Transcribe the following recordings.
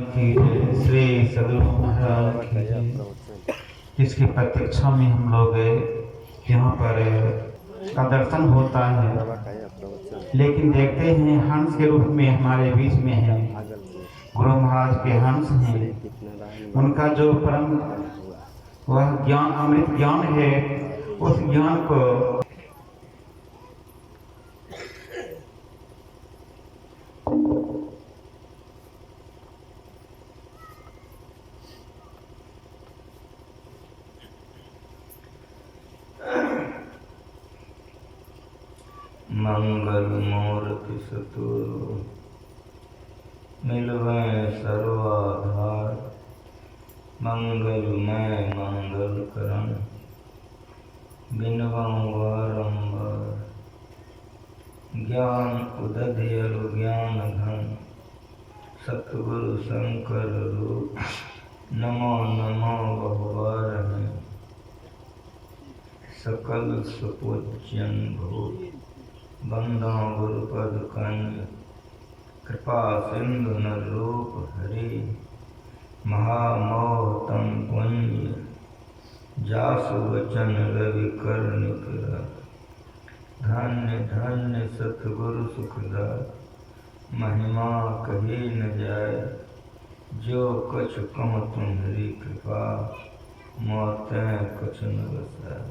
की जय, श्री सदगुरु महाराज की जय। इसकी प्रतीक्षा में हम लोग यहाँ पर का दर्शन होता है, लेकिन देखते हैं हंस के रूप में हमारे बीच में है गुरु महाराज के हंस हैं। उनका जो परम वह ज्ञान अमृत ज्ञान है, उस ज्ञान को मंगल मूर्ति सतुरु मिलवै सर्वाधार, मंगलमय मंगल करण बिनवं बारंबार। ज्ञान उदधियरु ज्ञान घन, सतगुरु शंकर रूप नमो नमो बहुबारहै। सकल सुपूज्यन भूत बंदो गुरुपद कंज, कृपा सिंधु नर रूप हरि महामोह तम पुंज। जासु वचन रवि कर निकला, धन्य धन्य सतगुरु सुखदाय। महिमा कही न जाय, जो कछु कहूँ तुम्हारी कृपा, मोते कछु न बसाय।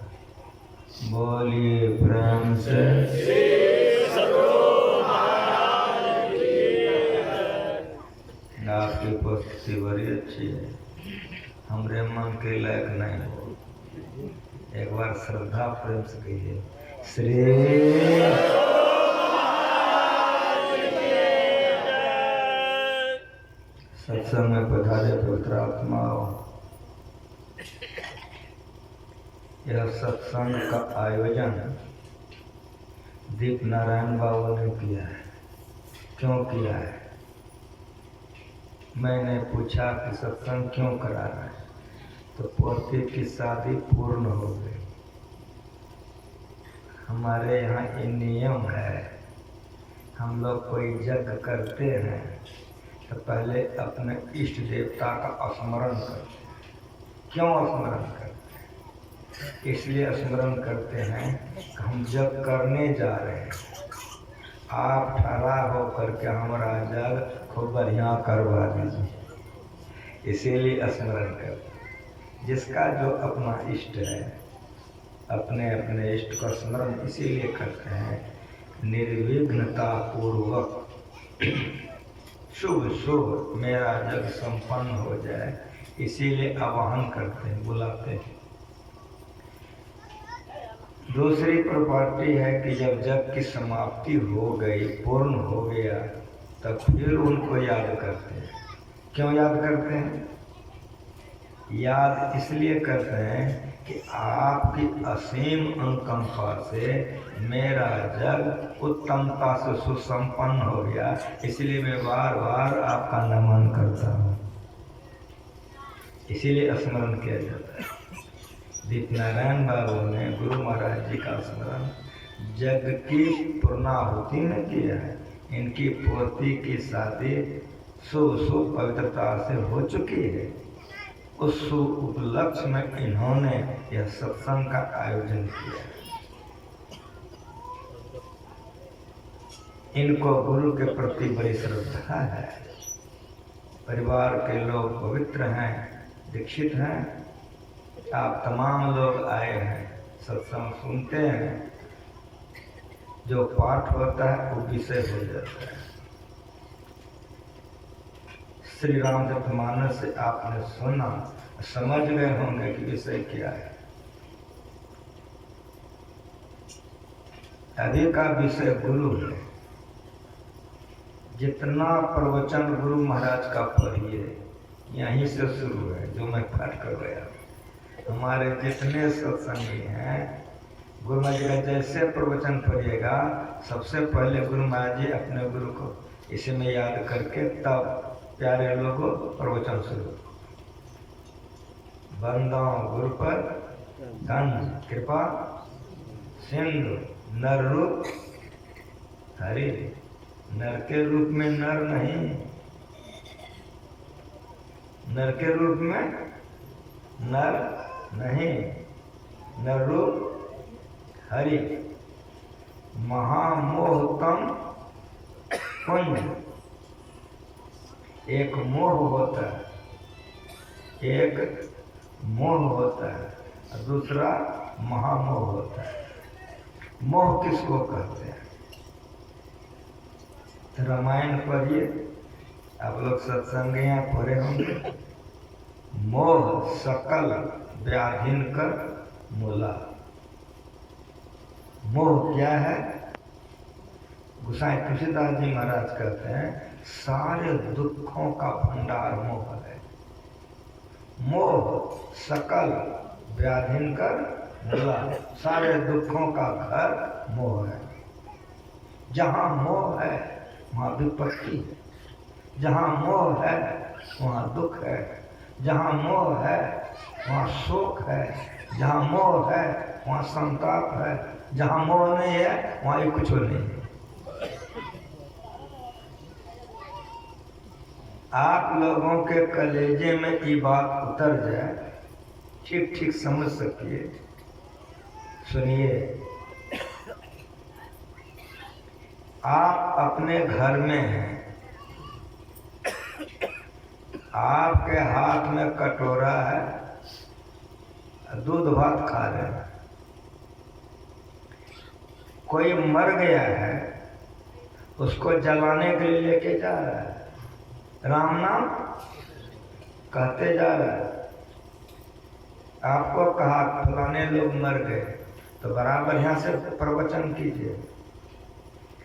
बोलिए प्रेम से आपकी उपस्थिति बड़ी अच्छी है, हमरे मन के लायक नहीं हो। एक बार श्रद्धा प्रेम से कहिए श्री। सत्संग में पधारे पवित्र आत्माओं, यह सत्संग का आयोजन दीप नारायण बाबू ने किया है। क्यों किया है? मैंने पूछा कि सत्संग क्यों करा रहा है, तो पोती की शादी पूर्ण हो गई। हमारे यहाँ ये नियम है, हम लोग कोई यज्ञ करते हैं तो पहले अपने इष्ट देवता का स्मरण करते हैं। क्यों स्मरण करते हैं? इसलिए स्मरण करते हैं कि हम जब करने जा रहे हैं, आप ठहरा हो करके हमारा जग खूब बढ़िया करवा दीजिए, इसीलिए स्मरण करते हैं। जिसका जो अपना इष्ट है, अपने अपने इष्ट का स्मरण इसीलिए करते हैं निर्विघ्नता पूर्वक, शुभ शुभ मेरा जग संपन्न हो जाए, इसीलिए आवाहन करते हैं, बुलाते हैं। दूसरी प्रॉपर्टी है कि जब जग की समाप्ति हो गई, पूर्ण हो गया, तब फिर उनको याद करते हैं। क्यों याद करते हैं? याद इसलिए करते हैं कि आपकी असीम अनुकंपा से मेरा जग उत्तमता से सुसंपन्न हो गया, इसलिए मैं बार बार आपका नमन करता हूँ। इसीलिए स्मरण किया जाता है। दीप नारायण बाबू ने गुरु महाराज जी का स्मरण जग की पूर्णाहुति में किया है। इनकी पोती की शादी शुभ पवित्रता से हो चुकी है। उस शुभ उपलक्ष्य में इन्होंने यह सत्संग का आयोजन किया है। इनको गुरु के प्रति बड़ी श्रद्धा है। परिवार के लोग पवित्र हैं, दीक्षित हैं। आप तमाम लोग आए हैं, सत्संग सुनते हैं, जो पाठ होता है वो विषय हो जाता है। श्री रामचरितमानस से आपने सुना, समझ गए होंगे कि विषय क्या है। अभी का विषय गुरु है। जितना प्रवचन गुरु महाराज का पढ़िए, यहीं से शुरू है, जो मैं पाठ कर गया। हमारे जितने सत्संगी हैं, गुरु महाराज जी का जैसे प्रवचन पढ़िएगा, सबसे पहले गुरु महाराज जी अपने गुरु को इसी में याद करके तब प्यारे लोगों प्रवचन शुरू। बंदो गुरु पर गंज कृपा सिंधु नर रूप हरि। नर के रूप में नर नहीं, नर के रूप में नर नहीं, नर रूप हरि। महामोहतम पुंज, एक मोह होता है, एक मोह होता है और दूसरा महामोह होता है। मोह किसको कहते हैं? तो रामायण पढ़िए, आप लोग सत्संग यहाँ पढ़े होंगे। मोह सकल व्याधिन कर मूला। मोह क्या है? गोसाई तुलसीदास जी महाराज कहते हैं सारे दुखों का भंडार मोह है। मोह सकल व्याधिन कर मूला, सारे दुखों का घर मोह है। जहाँ मोह है वहाँ विपत्ति है, जहाँ मोह है वहाँ दुख है, जहाँ मोह है वहाँ शोक है, जहाँ मोह है वहाँ संताप है, जहाँ मोह नहीं है वहाँ ये कुछ नहीं है। आप लोगों के कलेजे में ये बात उतर जाए, ठीक ठीक समझ सकिए। सुनिए, आप अपने घर में हैं, आपके हाथ में कटोरा है, दूध भात खा रहे हैं। कोई मर गया है, उसको जलाने के लिए लेके जा रहा है, राम नाम कहते जा रहा है। आपको कहा फलाने लोग मर गए, तो बराबर यहाँ से प्रवचन कीजिए,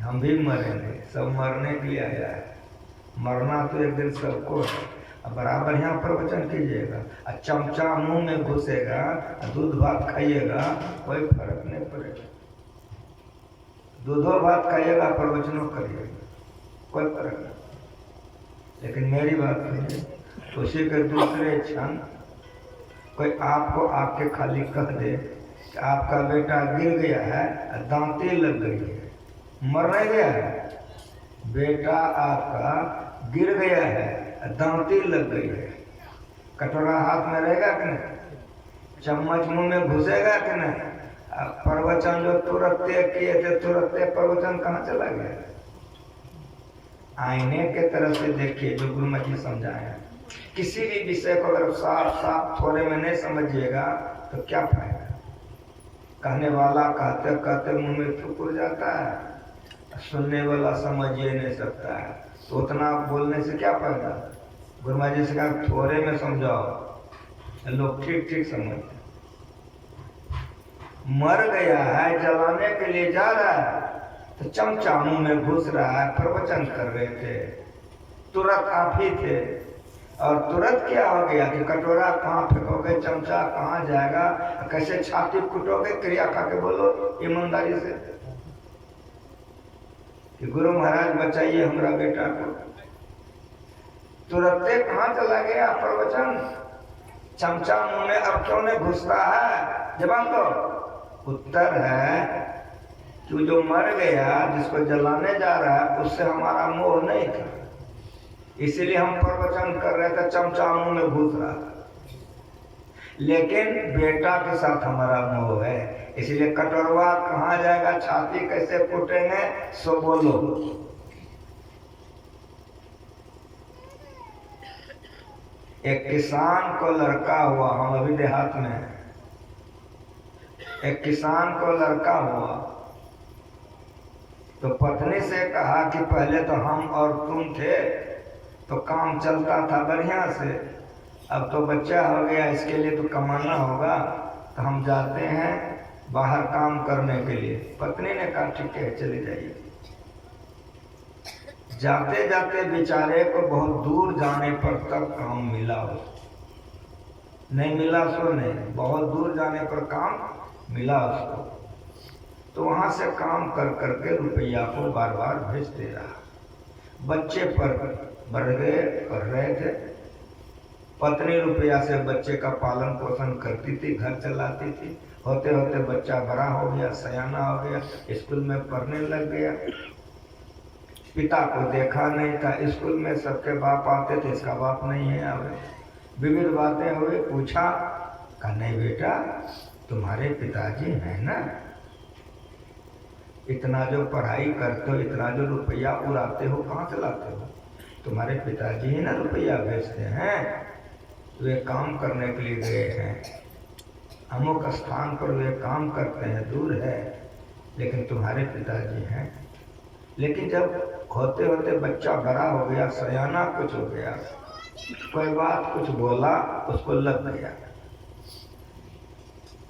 हम भी मरेंगे, सब मरने के लिए आया है, मरना तो एक दिन सबको है। अब बराबर यहाँ प्रवचन कीजिएगा, और चमचा मुंह में घुसेगा, दूध भात खाइएगा, कोई फर्क नहीं पड़ेगा। दूधो भात खाइएगा, प्रवचनों करिएगा, कोई फर्क नहीं। लेकिन मेरी बात सुनिए, उसी के दूसरे क्षण कोई आपको आके खाली कह दे कि आपका बेटा गिर गया है, दांती लग गई है, मर नहीं गया है, बेटा आपका गिर गया है, दांती लग गई है, कटोरा हाथ में रहेगा कि नहीं? चम्मच मुंह में घुसेगा कि नहीं? प्रवचन जो तुरंत किए थे, तुरंत प्रवचन कहाँ चला गया? आईने के तरफ से देखिए, जो गुरु जी समझाए। किसी भी विषय को अगर साफ साफ थोड़े में नहीं समझिएगा तो क्या फायदा? कहने वाला कहते कहते मुंह में थूक जाता है, सुनने वाला समझ ही नहीं सकता है, तो उतना बोलने से क्या फायदा? गुरु जी से कहा थोड़े में समझाओ, लोग ठीक ठीक समझते। मर गया है, जलाने के लिए जा रहा है, तो चमचा मुंह में घुस रहा है, प्रवचन कर रहे थे, तुरंत आप ही थे, और तुरंत क्या हो गया कि कटोरा कहाँ फेंकोगे, चमचा कहाँ जाएगा, कैसे छाती कुटोगे? क्रिया खा के बोलो ईमानदारी से कि गुरु महाराज बचाइए हमारा बेटा को। तुरंत कहाँ चला गया प्रवचन? चमचा मुंह में अब क्यों नहीं घुसता है? जवाब दो। उत्तर है कि जो मर गया, जिसको जलाने जा रहा है, उससे हमारा मोह नहीं था, इसीलिए हम प्रवचन कर रहे थे, चमचा मुंह में घुस रहा था। लेकिन बेटा के साथ हमारा मोह है, इसलिए कटोरवा कहाँ जाएगा, छाती कैसे फूटेंगे, सो बोलो। एक किसान को लड़का हुआ, हम अभी देहात में हैं, एक किसान को लड़का हुआ, तो पत्नी से कहा कि पहले तो हम और तुम थे तो काम चलता था बढ़िया से, अब तो बच्चा हो गया, इसके लिए तो कमाना होगा, तो हम जाते हैं बाहर काम करने के लिए। पत्नी ने कहा ठीक है चले जाइए। जाते जाते बेचारे को बहुत दूर जाने पर तब काम मिला, हो नहीं मिला सो नहीं, बहुत दूर जाने पर काम मिला उसको, तो वहां से काम कर करके रुपया को बार बार भेजते रहा। बच्चे पर बढ़ गए, कर रहे थे, पत्नी रुपया से बच्चे का पालन पोषण करती थी, घर चलाती थी। होते होते बच्चा बड़ा हो गया, सयाना हो गया, स्कूल में पढ़ने लग गया। पिता को देखा नहीं था, स्कूल में सबके बाप आते थे, इसका बाप नहीं है, अब विविध बातें हुई, पूछा, कहा नहीं बेटा तुम्हारे पिताजी हैं ना, इतना जो पढ़ाई करते हो, इतना जो रुपया उड़ाते हो, कहाँ से लाते हो? तुम्हारे पिताजी ही ना रुपया भेजते हैं, वे काम करने के लिए गए हैं, अमुक स्थान पर वे काम करते हैं, दूर है, लेकिन तुम्हारे पिताजी हैं। लेकिन जब होते होते बच्चा बड़ा हो गया, सयाना कुछ हो गया, कोई बात कुछ बोला, उसको लग गया,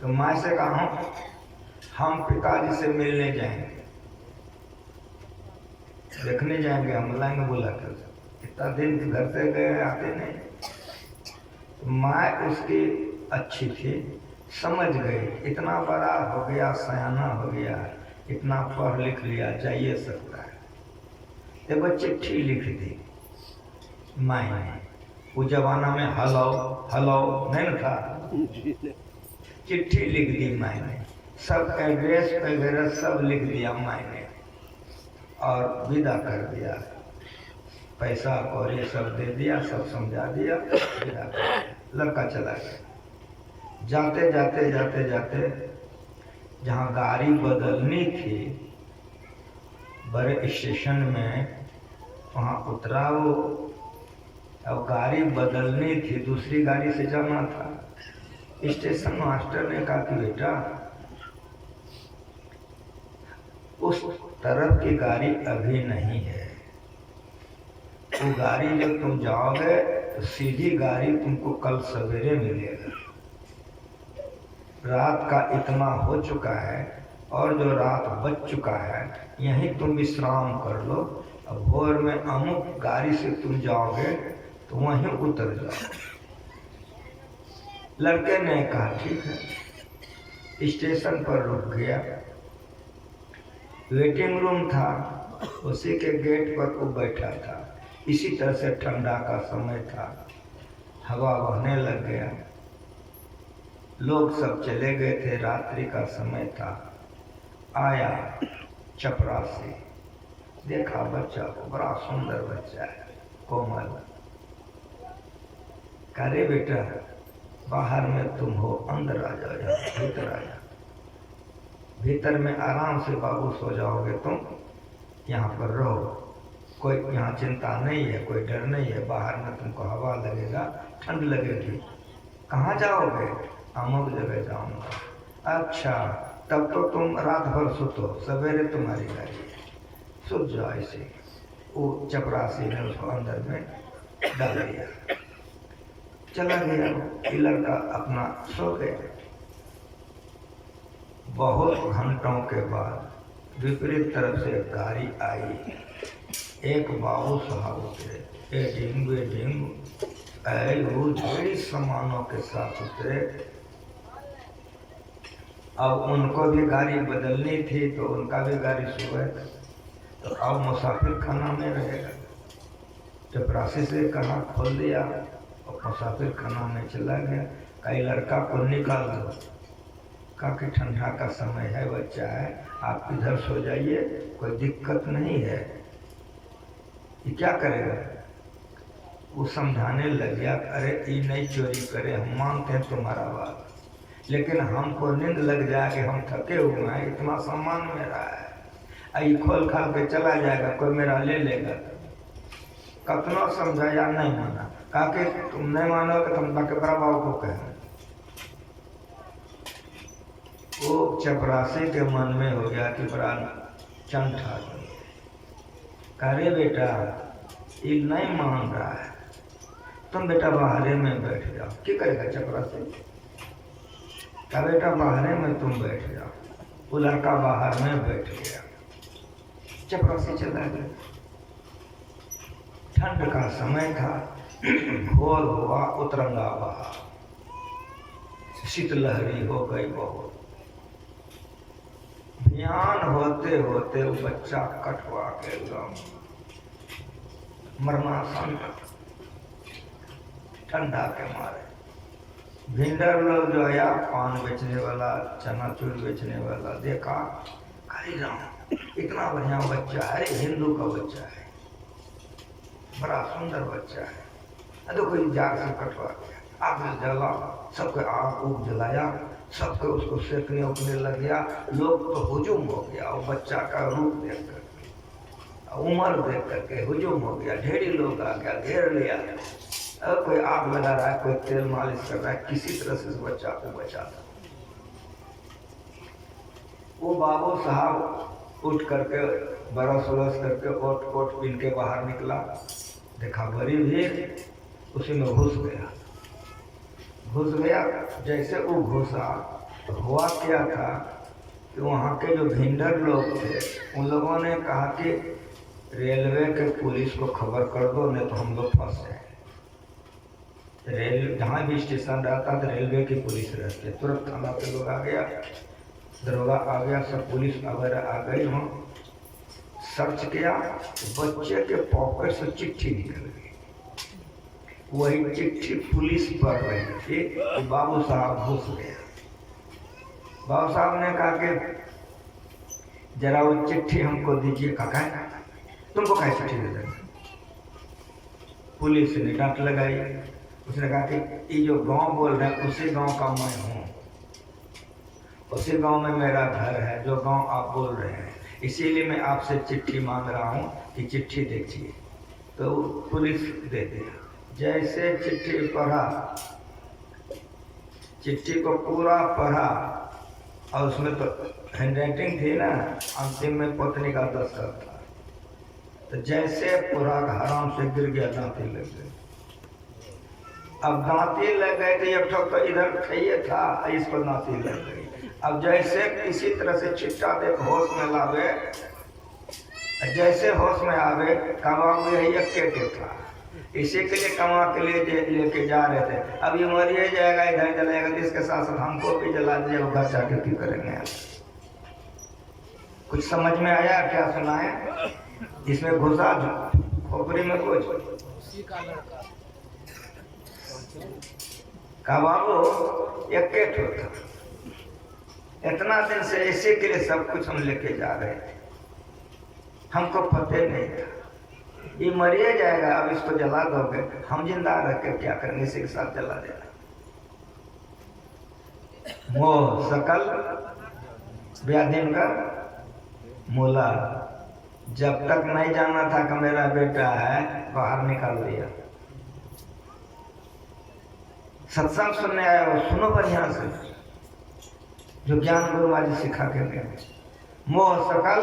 तो माँ से कहा हम पिताजी से मिलने जाएंगे, देखने जाएंगे, हम लाएंगे बुला कर। इतना दिन घर से गए, आते नहीं। तो माँ उसकी अच्छी थी, समझ गई इतना बड़ा हो गया, सयाना हो गया, इतना पढ़ लिख लिया, जाइए सकता है। तो वो चिट्ठी लिख दी माँ ने, उस जमाना में हेलो हेलो नहीं न था, चिट्ठी लिख दी माँ ने, सब एड्रेस वगैरह सब लिख दिया माँ ने, और विदा कर दिया, पैसा और ये सब दे दिया, सब समझा दिया, विदा कर दिया। लड़का चला गया। जाते जाते जाते जाते जहाँ गाड़ी बदलनी थी बड़े स्टेशन में, वहाँ उतरा वो। अब गाड़ी बदलनी थी, दूसरी गाड़ी से जाना था। स्टेशन मास्टर ने कहा कि बेटा उस तरफ की गाड़ी अभी नहीं है, वो गाड़ी जब तुम जाओगे तो सीधी गाड़ी तुमको कल सवेरे मिलेगा। रात का इतना हो चुका है और जो रात बच चुका है, यहीं तुम विश्राम कर लो, अब भोर में अमुक गाड़ी से तुम जाओगे तो वहीं उतर जाओ। लड़के ने कहा ठीक है। स्टेशन पर रुक गया, वेटिंग रूम था, उसी के गेट पर वो बैठा था। इसी तरह से ठंडा का समय था, हवा बहने लग गया, लोग सब चले गए थे, रात्रि का समय था। आया चपरासी, देखा बच्चा को, बड़ा सुंदर बच्चा है, कोमल। करे बेटा बाहर में तुम हो, अंदर आ जाओ, यहाँ भीतर आ जाओ, भीतर में आराम से बाबू सो जाओगे तुम, यहाँ पर रहो, कोई यहाँ चिंता नहीं है, कोई डर नहीं है। बाहर में तुमको हवा लगेगा, ठंड लगेगी। कहाँ जाओगे? अमुक जगह जाऊँगा। अच्छा, तब तो तुम रात भर सुतो, सवेरे तुम्हारी गाड़ी, सुत जाओ ऐसे। वो चपरासी ने उसको अंदर में डाल दिया, चला गया। ये लड़का अपना सो गया। बहुत घंटों के बाद विपरीत तरफ से गाड़ी आई, एक बाबू साहब उतरे, ढेरी सामानों के साथ उतरे। अब उनको भी गाड़ी बदलनी थी, तो उनका भी गाड़ी सुबह, तो अब मुसाफिर खाना में रहेगा। चपरासी से कहा खोल दिया और मुसाफिर खाना में चला गया। कई लड़का को निकाल दो, कहा कि ठंडा का समय है, बच्चा है, आप इधर सो जाइए, कोई दिक्कत नहीं है। ये क्या करेगा? वो समझाने लग गया, अरे ये नहीं चोरी करे, हम मानते हैं तुम्हारा बात, लेकिन हमको नींद लग जाए कि हम थके हुए हैं, इतना सामान मेरा है, आई खोल खाल के चला जाएगा, कोई मेरा ले लेगा। कतना समझाया, नहीं माना। कहा कि तुम नहीं मानोगे, तुम बाकी बड़ा बाबू को कहें। वो चपरासी के मन में हो गया कि बड़ा चंठा। अरे बेटा ये नहीं मान रहा है, तुम बेटा बाहरे में बैठ जाओ। क्या करेगा चपरासी? कहा बेटा बाहरे में तुम बैठ जाओ। वो लड़का बाहर में बैठ गया, चपरासी चला गया। ठंड का समय था, भोर हुआ, उतरंगा बहा, शीतलहरी हो गई बहुत। ध्यान होते होते वो बच्चा कटवा के मरनासन, ठंडा के मारे। भिंडर लोग जो आया, पान बेचने वाला, चनाचूर बेचने वाला, देखा, अरे राम इतना बढ़िया बच्चा है, हिंदू का बच्चा है, बड़ा सुंदर बच्चा है। तो कोई जाग से कटवा आग जला, सबके आग उग जलाया, सबके उसको सेकने उकने लग गया। लोग तो हुजूम हो गया, और बच्चा का रूप देख कर, उम्र देख करके हुजूम हो गया। ढेरी लोग आ गया, घेर लिया। अब कोई आग लगा रहा है, कोई तेल मालिश कर रहा है, किसी तरह से उस बच्चा को बचा। वो बाबू साहब उठ करके बरस उरस करके कोट कोट पीन के बाहर निकला, देखा बड़ी भीड़, उसी में घुस गया। जैसे वो घुसा तो हुआ क्या था कि वहाँ के जो भेंडर लोग थे, उन लोगों ने कहा कि रेलवे के पुलिस को खबर कर दो, नहीं तो हम लोग फंस जाएंगे। रेल जहाँ भी स्टेशन रहता था रेलवे की पुलिस रहती है, तुरंत थाना पे लोग आ गया, दरोगा आ गया, सब पुलिस वगैरह आ गई। वहाँ सर्च किया, बच्चे के पॉकेट से चिट्ठी निकल गई। वही चिट्ठी पुलिस पढ़ रही थी कि बाबू साहब घुस गया। बाबू साहब ने कहा कि जरा वो चिट्ठी हमको दीजिए। काका तुमको क्या चिट्ठी दे देंगे? पुलिस ने डांट लगाई। उसने कहा कि ये जो गांव बोल रहे हैं उसी गांव का मैं हूँ, उसी गांव में मेरा घर है जो गांव आप बोल रहे हैं, इसीलिए मैं आपसे चिट्ठी मांग रहा हूँ कि चिट्ठी देखिए। तो पुलिस दे दिया। जैसे चिट्ठी पढ़ा, चिट्ठी को पूरा पढ़ा, और उसमें तो हैंडराइटिंग थी ना, अंतिम में पत्नी का दस्तखत था। तो जैसे पूरा हराम से गिर गया, दांती लग गई। अब दांती लग गए तो एक ठोक तो इधर खाइए था, इस पर दांती लग गई। अब जैसे किसी तरह से चिट्टा देख होश में लावे, जैसे होश में आवे, कमा यही अकेले था, इसी के लिए कमा के लिए लेके जा रहे थे। अब ये मरिए जाएगा, इधर जलाएगा, तो इसके साथ साथ हमको भी जला दिया, वो घर जाके क्यों करेंगे? कुछ समझ में आया क्या? सुना है इसमें घुसा खोपड़ी में कुछ का बाबू एक था। इतना दिन से इसी के लिए सब कुछ हम लेके जा रहे थे, हमको पता नहीं था ये मरिए जाएगा। अब इसको जला दोगे, हम जिंदा रह के क्या करेंगे? इसी के साथ जला देना। मोह सकल व्याधिन का मूला। जब तक नहीं जाना था कि मेरा बेटा है, बाहर निकाल दिया। सत्संग सुनने आया हो, सुनो बढ़िया से, जो ज्ञान गुरु जी सिखा के गए। मोह सकल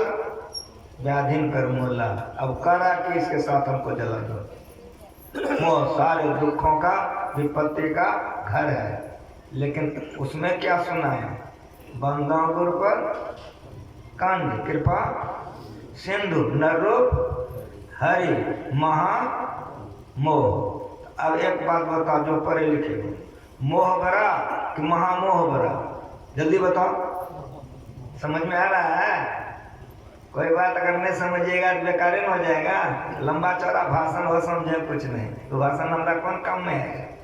व्याधिन कर मूला। अब करा कि इसके साथ हमको जला दो। मोह सारे दुखों का, विपत्ति का घर है, लेकिन उसमें क्या सुना है? बंदा गुरु पर कांड कृपा सिंधु नरूप हरि महा मोह। अब एक बात बताओ जो पढ़े लिखे हो, मोह बड़ा कि महामोह बड़ा? जल्दी बताओ, समझ में आ रहा है? कोई बात अगर नहीं समझिएगा तो बेकार हो जाएगा। लंबा चौड़ा भाषण हो, समझे कुछ नहीं, तो भाषण हमारा कौन काम में है?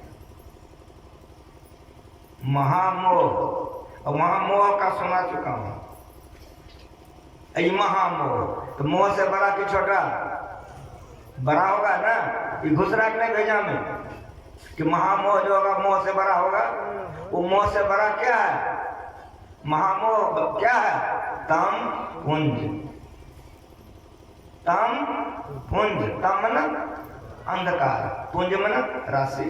महामोह, और महामोह का सुना चुका हूं। महामोह तो मोह से बड़ा कि छोटा? बड़ा होगा ना। ये घुस रहा नहीं भेजा में कि महामोह जो होगा मोह से बड़ा होगा। वो मोह से बड़ा क्या है? महामोह क्या है? तम पुंज। तम पुंज, तम मन अंधकार, पुंज मन राशि।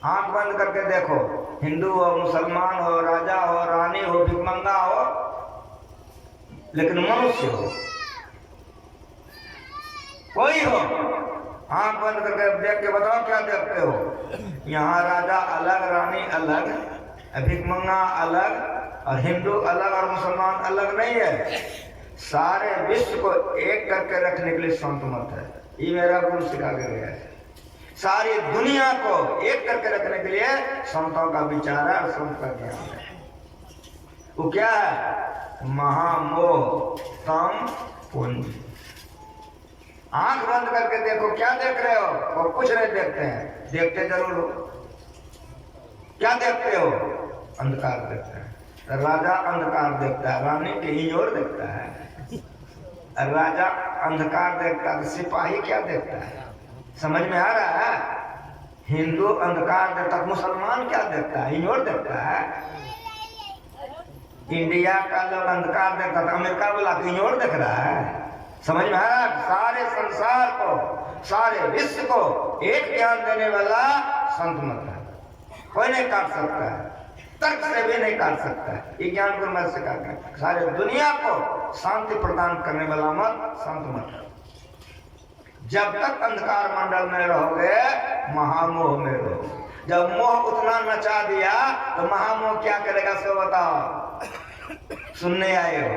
आंख बंद करके देखो, हिंदू हो, मुसलमान हो, राजा हो, रानी हो, भिखमंगा हो, लेकिन मनुष्य हो, कोई हो, आंख बंद करके देख के बताओ क्या देखते हो? यहाँ राजा अलग, रानी अलग, भिखमंगा अलग, और हिंदू अलग और मुसलमान अलग नहीं है। सारे विश्व को एक करके रखने के लिए संत मत है। ये मेरा गुरु सिखा के गया है। सारी दुनिया को एक करके रखने के लिए संतों का विचार है और संत का ज्ञान है। वो क्या है? महामोह तम पुंज। आंख बंद करके देखो, क्या देख रहे हो? और कुछ नहीं देखते हैं, देखते जरूर हो। क्या देखते हो? अंधकार देखते हैं। राजा अंधकार देखता है, रानी कहीं और देखता है। राजा अंधकार देखता है, सिपाही क्या देखता है? समझ में आ रहा है? हिंदू अंधकार देखता, मुसलमान क्या देखता है? इग्नोर देखता है। इंडिया का लोग अंधकार देखता था, अमेरिका वाला इग्नोर देख रहा है। समझ में आया? सारे संसार को, सारे विश्व को एक ज्ञान देने वाला संत मत है। कोई नहीं काट सकता है, तर्क से भी नहीं काट सकता है। ये ज्ञान गुरु मत से काटना है। सारे दुनिया को शांति प्रदान करने वाला मत संत मत है। जब तक अंधकार मंडल में रहोगे, महामोह में रहोगे। जब मोह उतना नचा दिया तो महामोह क्या करेगा सो बताओ। सुनने आए हो,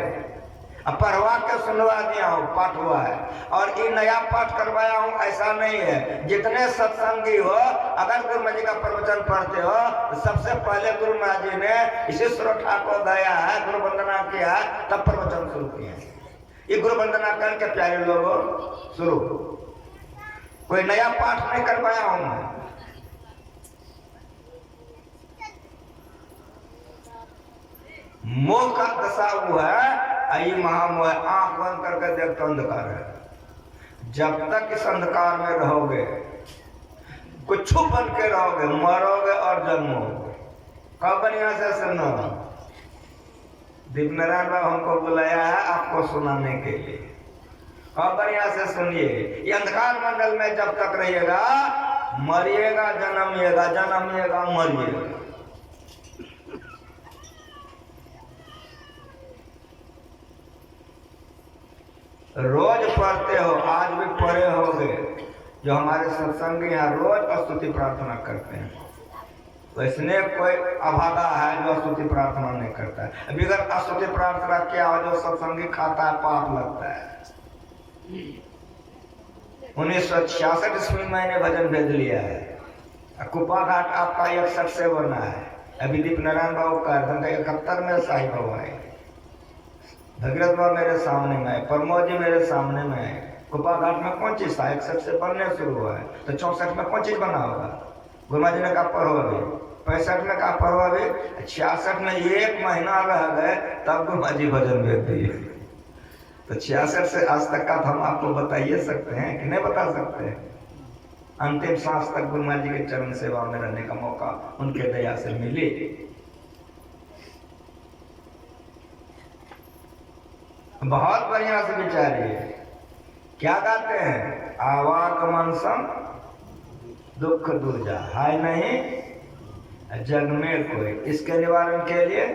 अब पढ़वा के सुनवा दिया हूँ, पाठ हुआ है और ये नया पाठ करवाया हूँ, ऐसा नहीं है। जितने सत्संगी हो, अगर गुरु महाराज जी का प्रवचन पढ़ते हो तो सबसे पहले गुरु महाराज जी ने इसी श्रोता को गया है, गुरु वंदना किया है, तब प्रवचन शुरू किया। ये गुरु वंदना करके प्यारे लोगों शुरू, कोई नया पाठ नहीं करवाया हूँ मैं। मोह का दशा हुआ है, आई महामोह है। आंख बंद करके देखते अंधकार है। जब तक इस अंधकार में रहोगे, कुछ बन के रहोगे, मरोगे और जन्मोगे। कब बढ़िया से सुनो, दीप नारायण बाबू हमको बुलाया है आपको सुनाने के लिए। कब बढ़िया से सुनिए, ये अंधकार मंडल में जब तक रहिएगा, मरिएगा, जन्मिएगा, जन्मिएगा, मरिएगा। रोज पढ़ते हो, आज भी पढ़े होगे। जो हमारे सत्संगी यहाँ रोज स्तुति प्रार्थना करते हैं, वैसने कोई अभागा है जो स्तुति प्रार्थना नहीं करता है। अभी अगर स्तुति प्रार्थना किया हो, जो सत्संगी खाता है, पाप लगता है। 1966 ईस्वी मैंने भजन भेज लिया है। कुपा घाट आपका 61 से बना है। अभी दीप नारायण बाबू का 71 में शाही हुआ है। भगीरथ बाबा मेरे सामने में है, प्रमोद जी मेरे सामने में है। कुपा घाट में कौन चीज था? 61 से बनने शुरू हुआ है, तो 64 में कौन चीज बना होगा? गुरु महाराज जी ने कहा पढ़ो अभी, 65 में कहा पढ़ो अभी, 66 में 1 महीना रह गए, तब गुरु महाराज जी भजन भेज दिए। तो 66 से आज तक का हम आपको बताइए सकते हैं कि नहीं बता सकते हैं? अंतिम सांस तक गुरु महाराज जी के चरण सेवा में रहने का मौका उनके दया से मिले। बहुत बढ़िया से विचारिए, क्या गाते हैं? आवागमन सम दुख दूजा, है नहीं जग में कोई। इसके निवारण के लिए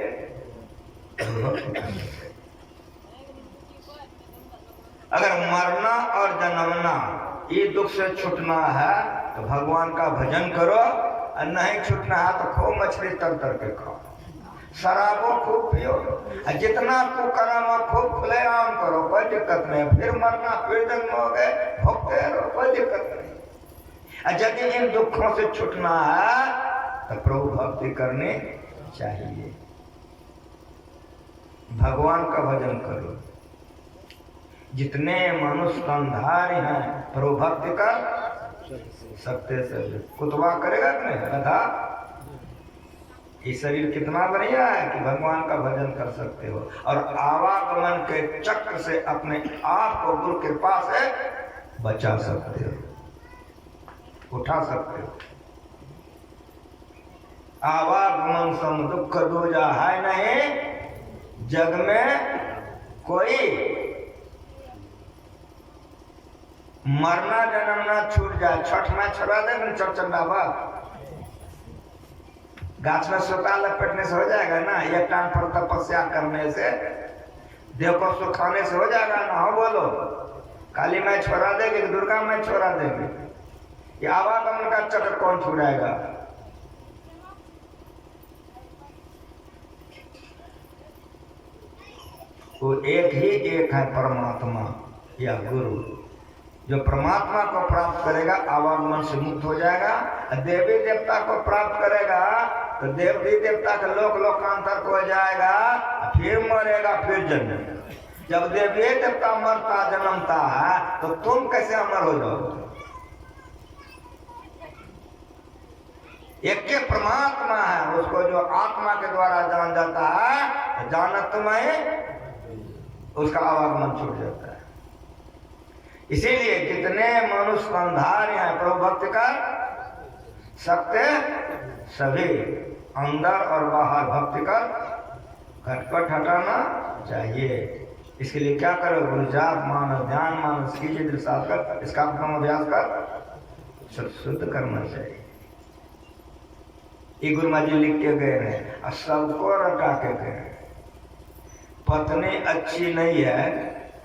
अगर मरना और जन्मना, ये दुख से छूटना है तो भगवान का भजन करो, और नहीं छूटना है तो खूब मछली तर तर के खाओ, शराबो खूब पियो, जितना कुकर्म खूब खुलेआम करो, कोई दिक्कत नहीं। फिर मरना, फिर जन्म हो गए, भोगते रहो, कोई दिक्कत नहीं। यदि इन दुखों से छूटना है तो प्रभु भक्ति करनी चाहिए, भगवान का भजन करो। जितने मनुष्य कंधारे हैं, प्रभु भक्ति कर सकते से कुतवा करेगा कि नहीं? गधा। ये शरीर कितना बढ़िया है कि भगवान का भजन कर सकते हो और आवागमन के चक्र से अपने आप को गुरु कृपा से बचा सकते हो, उठा सकते हो। आवागमन सम दुख दूजा, है नहीं जग में कोई। मरना जन्मना छूट जाए, छठ में छोड़ा दे चौचंदा बाबा, गाछ में सूखा लपेटने से हो जाएगा ना? एक टांग पर तपस्या करने से, देव को सुखाने से हो जाएगा ना? हो बोलो, काली मैं छोड़ा देगी, दुर्गा मैं छोड़ा देगी, ये आवागमन का चक्र कौन छुड़ाएगा? वो एक ही एक है, परमात्मा या गुरु। जो परमात्मा को प्राप्त करेगा आवागमन से मुक्त हो जाएगा। देवी देवता को प्राप्त करेगा तो देवी देवता के लोक लोकांतर को हो जाएगा, फिर मरेगा, फिर जन्मेगा। जब देवी देवता मरता जन्मता है तो तुम कैसे अमर हो जाओगे? एक के परमात्मा है, उसको जो आत्मा के द्वारा जान जाता है, जानत में उसका आवागमन छूट जाता है। इसीलिए जितने मनुष्य कंधार हैं, प्रभु भक्त का सकते सभी, अंदर और बाहर भक्ति का खटपट हटाना चाहिए। इसके लिए क्या करो? गुरु जाप मानो, ध्यान मानो, कीजिए दिल साफ कर, इसका अपना अभ्यास कर सब शुद्ध करना चाहिए। ये गुरु महाराज जी लिख के गए हैं और सबको रटा के गए। पत्नी अच्छी नहीं है,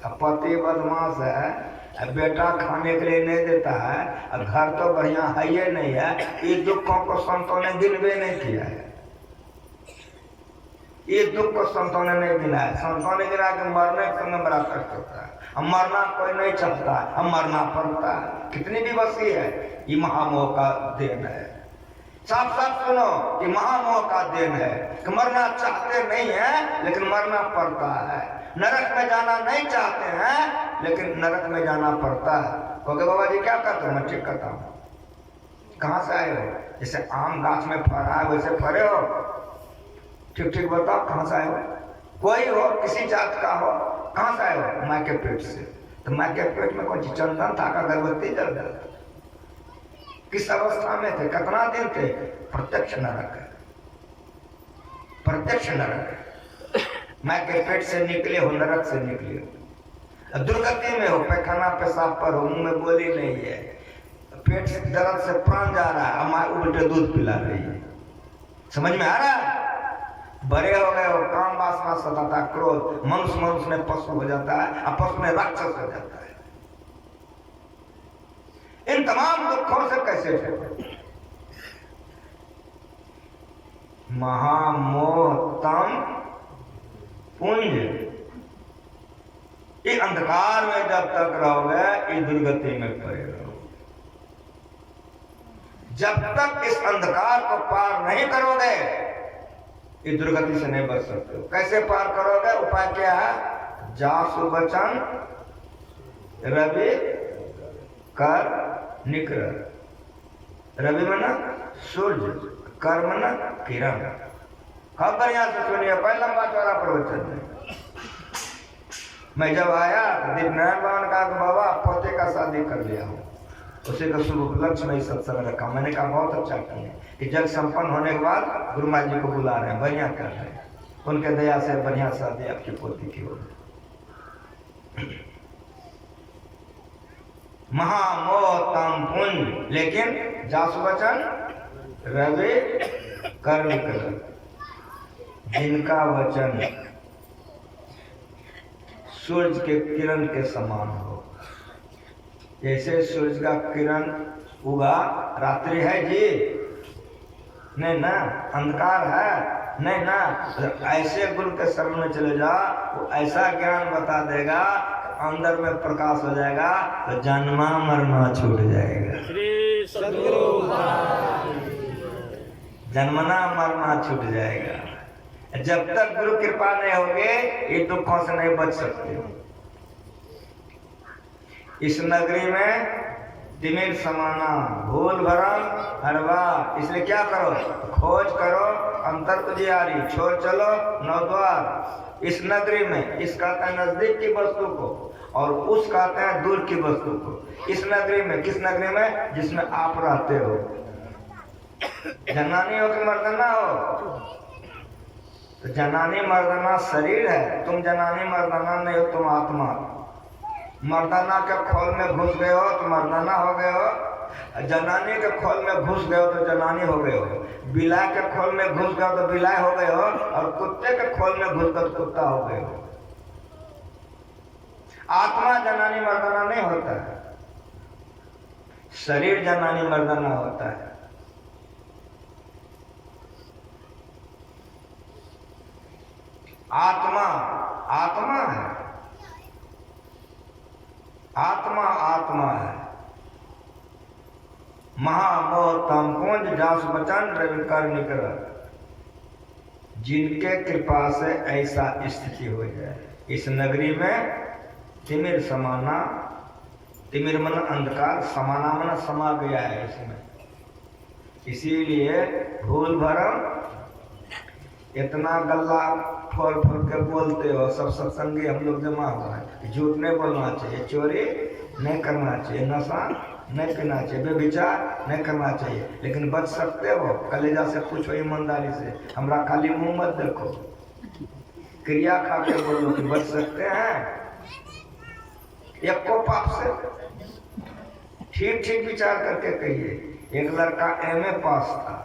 पति बदमाश है, बेटा खाने के लिए नहीं देता है, और घर तो बढ़िया है ही नहीं है, ये दुखों को संतों ने गिनवे नहीं किया है। ये दुख को संतों ने नहीं गिना है। संतों ने गिना कि मरने के समय बड़ा कष्ट होता है, हम मरना कोई नहीं चाहता है, हम मरना पड़ता है। कितनी भी बसी है, ये महामोह का देन है। साफ साफ सुनो कि महामोह का देन है कि मरना चाहते नहीं है लेकिन मरना पड़ता है। नरक में जाना नहीं चाहते हैं लेकिन नरक में जाना पड़ता है। क्योंकि बाबा जी क्या करते हो? मैं ठीक करता हूँ। कहाँ से आए हो? जैसे आम गाछ में फरा है वैसे फरे हो? ठीक ठीक बताओ, कहाँ से आए हो? कोई हो, किसी जात का हो, कहाँ से आए हो? माँ के पेट से। तो माँ के पेट में कौन चंदन था का अगरबत्ती जल रहा था? किस अवस्था में थे? कितना दिन थे? प्रत्यक्ष नरक है, प्रत्यक्ष नरक है। माँ के पेट से निकले हो, नरक से निकले हो, दुर्गति में हो, पैखाना पेशाब पर हो, मुंह में बोली नहीं है, पेट से दर्द से प्राण जा रहा है, माँ उल्टे दूध पिला रही है। समझ में आ रहा है? बड़े हो गए हो, काम वासना सताता, क्रोध, मनुष्य में पशु हो जाता है और पशु में राक्षस हो जाता है। इन तमाम दुखों से कैसे छूटे? महामोहतम पुंज। ये अंधकार में जब तक रहोगे ये दुर्गति में पड़े रहोगे। जब तक इस अंधकार को पार नहीं करोगे ये दुर्गति से नहीं बच सकते हो। कैसे पार करोगे? उपाय क्या है? जासु वचन रवि कर निकर। रवि मना सूर्य, कर मना किरण। अब बढ़िया से सुनिए, पहला लंबा चौड़ा प्रवचन है। मैं जब आया तो दीपनारायण बाबा कहा कि बाबा पोते का शादी कर लिया हूँ, उसी का शुभ उपलक्ष्य में सत्संग रखा। मैंने कहा बहुत अच्छा किया कि जग संपन्न होने के बाद गुरु महाराज जी को बुला रहे हैं, बढ़िया कर रहे हैं, उनके दया से बढ़िया शादी आपकी पोती की होगी। महामोहतम पुंज, लेकिन जासु वचन रवि कर निकल। जिनका वचन सूरज के किरण के समान हो। जैसे सूरज का किरण उगा, रात्रि है जी नहीं ना, अंधकार है नहीं ना, ऐसे गुरु के शरण में चले जाओ, वो ऐसा ज्ञान बता देगा, अंदर में प्रकाश हो जाएगा, तो जन्मा मरना छूट जाएगा। श्री सद्गुरु जन्मना मरना छूट जाएगा। जब तक गुरु कृपा नहीं होगी ये दुखों से नहीं बच सकते हो। इस नगरी में तिमिर समाना, भूल भरम हरवा। इसलिए क्या करो? खोज करो अंतर उजियारी, छोड़ चलो नवद्वार। इस नगरी में इस कहते हैं नजदीक की वस्तु को और उस कहते हैं दूर की वस्तु को। इस नगरी में, किस नगरी में? जिसमें आप रहते हो। जनानी हो कि मर्दाना हो? तो जनानी मर्दाना शरीर है, तुम जनानी मर्दाना नहीं हो, तुम आत्मा। मर्दाना के खोल में घुस गए हो तो मर्दाना हो गए हो, जनानी के खोल में घुस गए हो तो जनानी हो गए हो, बिलाई के खोल में घुस गए हो तो बिलाई हो गए हो, और कुत्ते के खोल में घुस गए तो कुत्ता हो गए हो। आत्मा जनानी मर्दाना नहीं होता है, शरीर जनानी मर्दाना होता है। आत्मा आत्मा है, आत्मा आत्मा है। महामोहतम पुंज जास वचन रवि कर निकर। जिनके कृपा से ऐसा स्थिति हो जाए। इस नगरी में तिमिर समाना, तिमिर मन अंधकार, समाना मन समा गया है इसमें। इसीलिए भूल भरम इतना गल्ला फोड़ फोड़ के बोलते हो। सब सत्संगी हम लोग जमा हुआ है, झूठ नहीं बोलना चाहिए, चोरी नहीं करना चाहिए, नशा नहीं पीना चाहिए, बेविचार नहीं करना चाहिए, लेकिन बच सकते हो? कलेजा से पूछो, ईमानदारी से, हमरा खाली मुंह मत देखो, क्रिया खा के बोलो कि बच सकते हैं एक को पाप से। ठीक ठीक विचार करके कहिए। एक लड़का एमए पास था,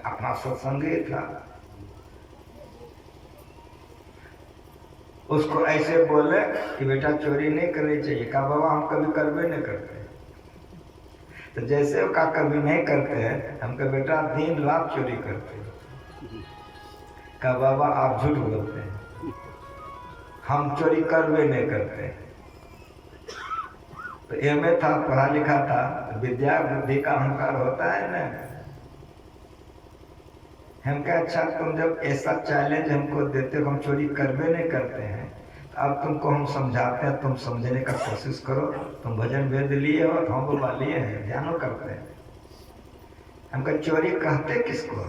अपना सत्संगी था, उसको ऐसे बोले कि बेटा चोरी नहीं करनी चाहिए। कहा बाबा हम कभी करबे नहीं करते। तो जैसे वो कहा कभी नहीं करते हैं, हम कहा बेटा दिन रात चोरी करते हैं। कहा बाबा आप झूठ बोलते हैं, हम चोरी करबे नहीं करते। तो एमए था, पढ़ा लिखा था, विद्या बुद्धि का अहंकार होता है ना। हम क्या अच्छा तुम जब ऐसा चैलेंज हमको देते हो हम चोरी करबे नहीं करते हैं, तो अब तुमको हम समझाते हैं, तुम समझने का कोशिश करो। तुम भजन वेद लिए हो तो हम बाबा लिए हैं, ध्यानो करते हैं। हम कहा चोरी कहते किसको?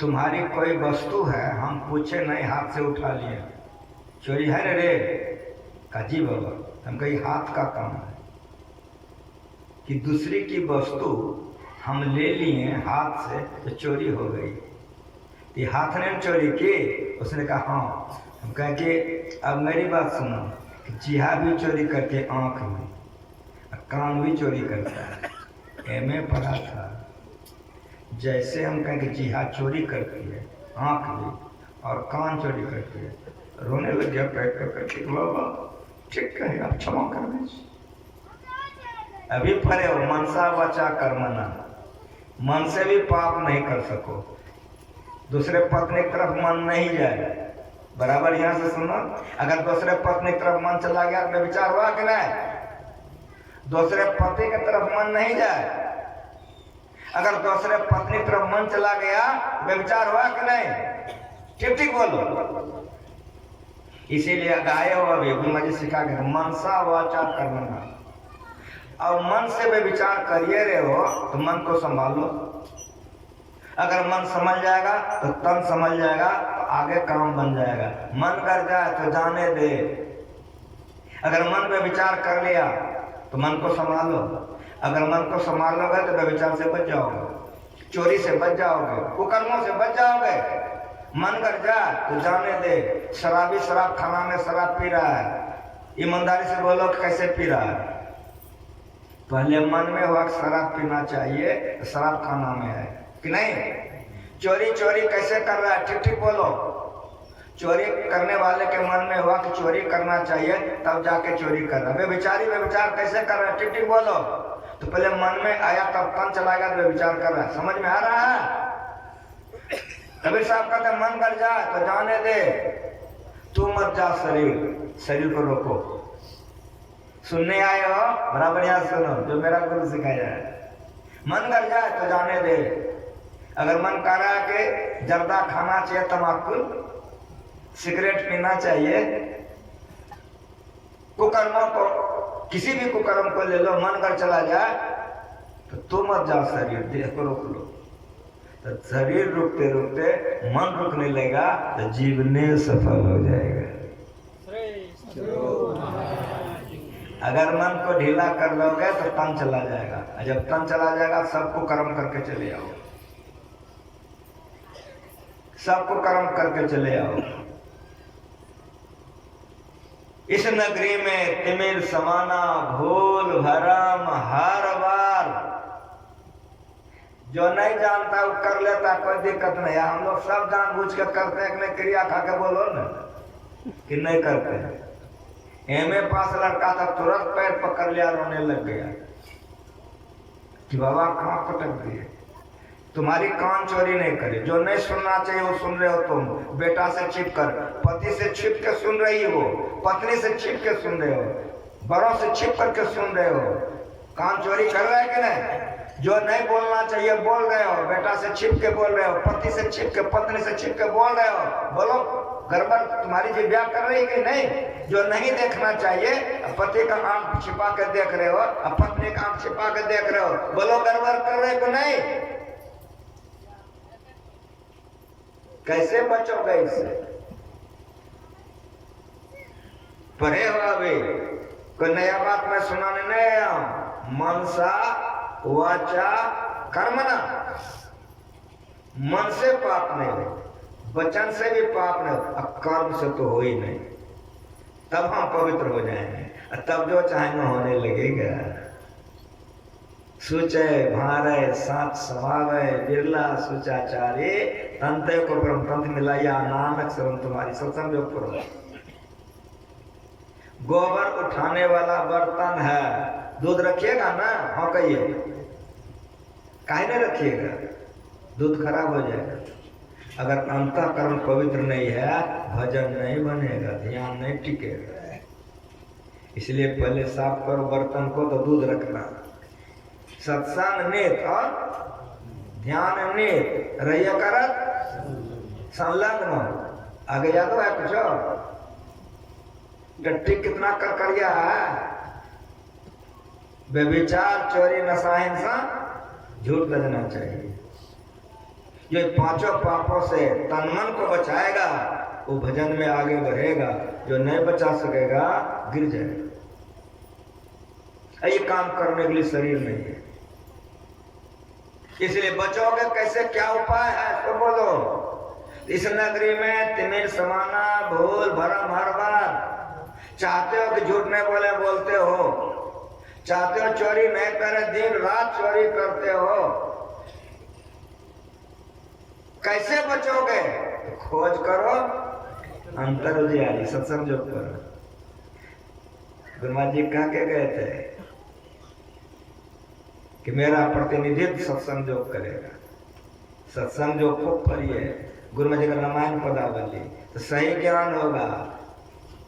तुम्हारी कोई वस्तु है, हम पूछे नहीं, हाथ से उठा लिए, चोरी है रे? कहा जी बाबा। हम कही हाथ का काम है कि दूसरी की वस्तु हम ले लिए हाथ से तो चोरी हो गई। ये हाथ ने चोरी की? उसने कहा हाँ। हम कहें कि अब मेरी बात सुनो, जिहा भी चोरी करती है आँख में, कान भी चोरी करता है। एमए पढ़ा था, जैसे हम कहें कि जिहा चोरी करती है, आँख भी और कान चोरी करती है, रोने लग गया पैर करके, बाबा ठीक कहे आप क्षमा कर दीजिए। अभी पढ़े हो मनसा वाचा कर्मणा, मन से भी पाप नहीं कर सको, दूसरे पत्नी की तरफ मन नहीं जाए। बराबर यहाँ से सुनो, अगर दूसरे पत्नी की तरफ मन चला गया तो विचार हुआ कि नहीं? दूसरे पति की तरफ मन नहीं जाए, अगर दूसरे पत्नी की तरफ मन चला गया विचार हुआ कि नहीं? ठीक ठीक बोलो। इसीलिए गाये हो अभी मुझे सिखा के मनसा वाचा कर्मणा। और मन से भी विचार करिए रहे हो तो मन को संभालो। अगर मन समझ जाएगा तो तन समझ जाएगा, तो आगे काम बन जाएगा। मन कर जाए तो जाने दे। अगर मन में विचार कर लिया तो मन को संभालो। अगर मन को संभालोगे तो व्यभिचार से बच जाओगे, चोरी से बच जाओगे, कुकर्मों से बच जाओगे। मन कर जाए तो जाने दे। शराबी शराब खाना में शराब पी रहा है, ईमानदारी से बोलो कैसे पी रहा है? पहले मन में हुआ शराब पीना चाहिए तो शराब खाना में है कि नहीं? चोरी चोरी कैसे कर रहा है? ठीक ठीक बोलो। चोरी करने वाले के मन में हुआ कि चोरी करना चाहिए, तब जाके चोरी कर रहा है। व्यभिचार कैसे कर रहा है? ठीक ठीक बोलो। तो पहले मन में आया तब तन चला गया तो व्यभिचार कर रहा है। समझ में आ रहा है? कबीर साहब कहते मन कर जाए तो जाने दे, तू मत जा शरीर को रोको। सुनने आए हो बराबर यहाँ सुनो जो मेरा गुरु सिखाया है। मन कर जाए तो जाने दे। अगर मन कर रहा है कि जर्दा खाना चाहिए, तम्बाकू सिगरेट पीना चाहिए, कुकर्मों को किसी भी कुकर्म को ले लो, मन कर चला जाए तो तू मत जा शरीर, देह को रोक लो। तो शरीर रुकते रुकते मन रुकने लगा तो जीवने सफल हो जाएगा। अगर मन को ढीला कर लोगे तो तन चला जाएगा, और जब तन चला जाएगा सबको कर्म करके चले आओ, सबको कर्म करके चले आओ। इस नगरी में तिमिर समाना भूल भरम हर बार। जो नहीं जानता वो कर लेता, कोई दिक्कत नहीं है। हम लोग सब जानबूझ के करते हैं कि नहीं? क्रिया खा के बोलो ना कि नहीं करते हैं। एमए पास लड़का था, तुरंत पैर पकड़ लिया, रोने लग गया कि बाबा कहाँ पटक दिए? तुम्हारी कान चोरी नहीं करे, जो नहीं सुनना चाहिए वो सुन रहे हो तुम। बेटा से छिप कर, पति से छिप के सुन रही हो, पत्नी से छिप के सुन रहे हो, बड़ों से छिप करके सुन रहे हो। कान चोरी कर रहा है कि नहीं? जो नहीं बोलना चाहिए बोल रहे हो, बेटा से छिप के बोल रहे हो, पति से छिप के, पत्नी से छिप के बोल रहे हो। बोलो गड़बड़ तुम्हारी जिभ्या कर रही कि नहीं? जो नहीं देखना चाहिए पति का आंख छिपा के देख रहे हो, अब पत्नी का आंख छिपा के देख रहे हो। बोलो गड़बड़ कर रहे कि नहीं? कैसे बचोगे इससे? पढ़े हो अभी कोई नया बात मैं सुनाने नहीं आया हूं। मनसा वाचा कर्मणा, मन से पाप नहीं हो, वचन से भी पाप नहीं हो, अब कर्म से तो हो ही नहीं, तब हम पवित्र हो जाएंगे, तब जो चाहेंगे होने लगेगा। सुचय भारे सात स्वभावय बिरला सुचाचार्य तंते को परम तंत्र मिलाया नानक शरण तुम्हारी। सत्संग योग करो। गोबर उठाने वाला बर्तन है, दूध रखिएगा ना? हाँ कहिए, काहे नहीं रखिएगा? दूध खराब हो जाएगा। अगर अंतःकरण पवित्र नहीं है, भजन नहीं बनेगा, ध्यान नहीं टिकेगा। इसलिए पहले साफ करो बर्तन को, तो दूध रखना। सत्संग नेत और ध्यान नेत रहिए करत संलग्न। आगे याद है कुछ और? गट्टी कितना कर करिया है? व्यभिचार, चोरी, नशा, हिंसा, झूठ बजना चाहिए। ये पांचों पापों से तन मन को बचाएगा, वो भजन में आगे बढ़ेगा। जो नहीं बचा सकेगा गिर जाएगा। ये काम करने के लिए शरीर नहीं है। इसलिए बचोगे कैसे, क्या उपाय है तो बोलो। इस नगरी में तिमिर समाना, भूल भरम हर बार। चाहते हो कि झूठ नहीं बोले, बोलते हो। चाहते हो चोरी नहीं करे, दिन रात चोरी करते हो। कैसे बचोगे? तो खोज करो अंतर उजियारी, सत्संग योग करो। गुरुमा जी कह के गए थे कि मेरा प्रतिनिधित्व सत्संग योग करेगा। सत्संग योग खूब पढ़िए, गुरुमा जी का रामायण पदावली, तो सही ज्ञान होगा।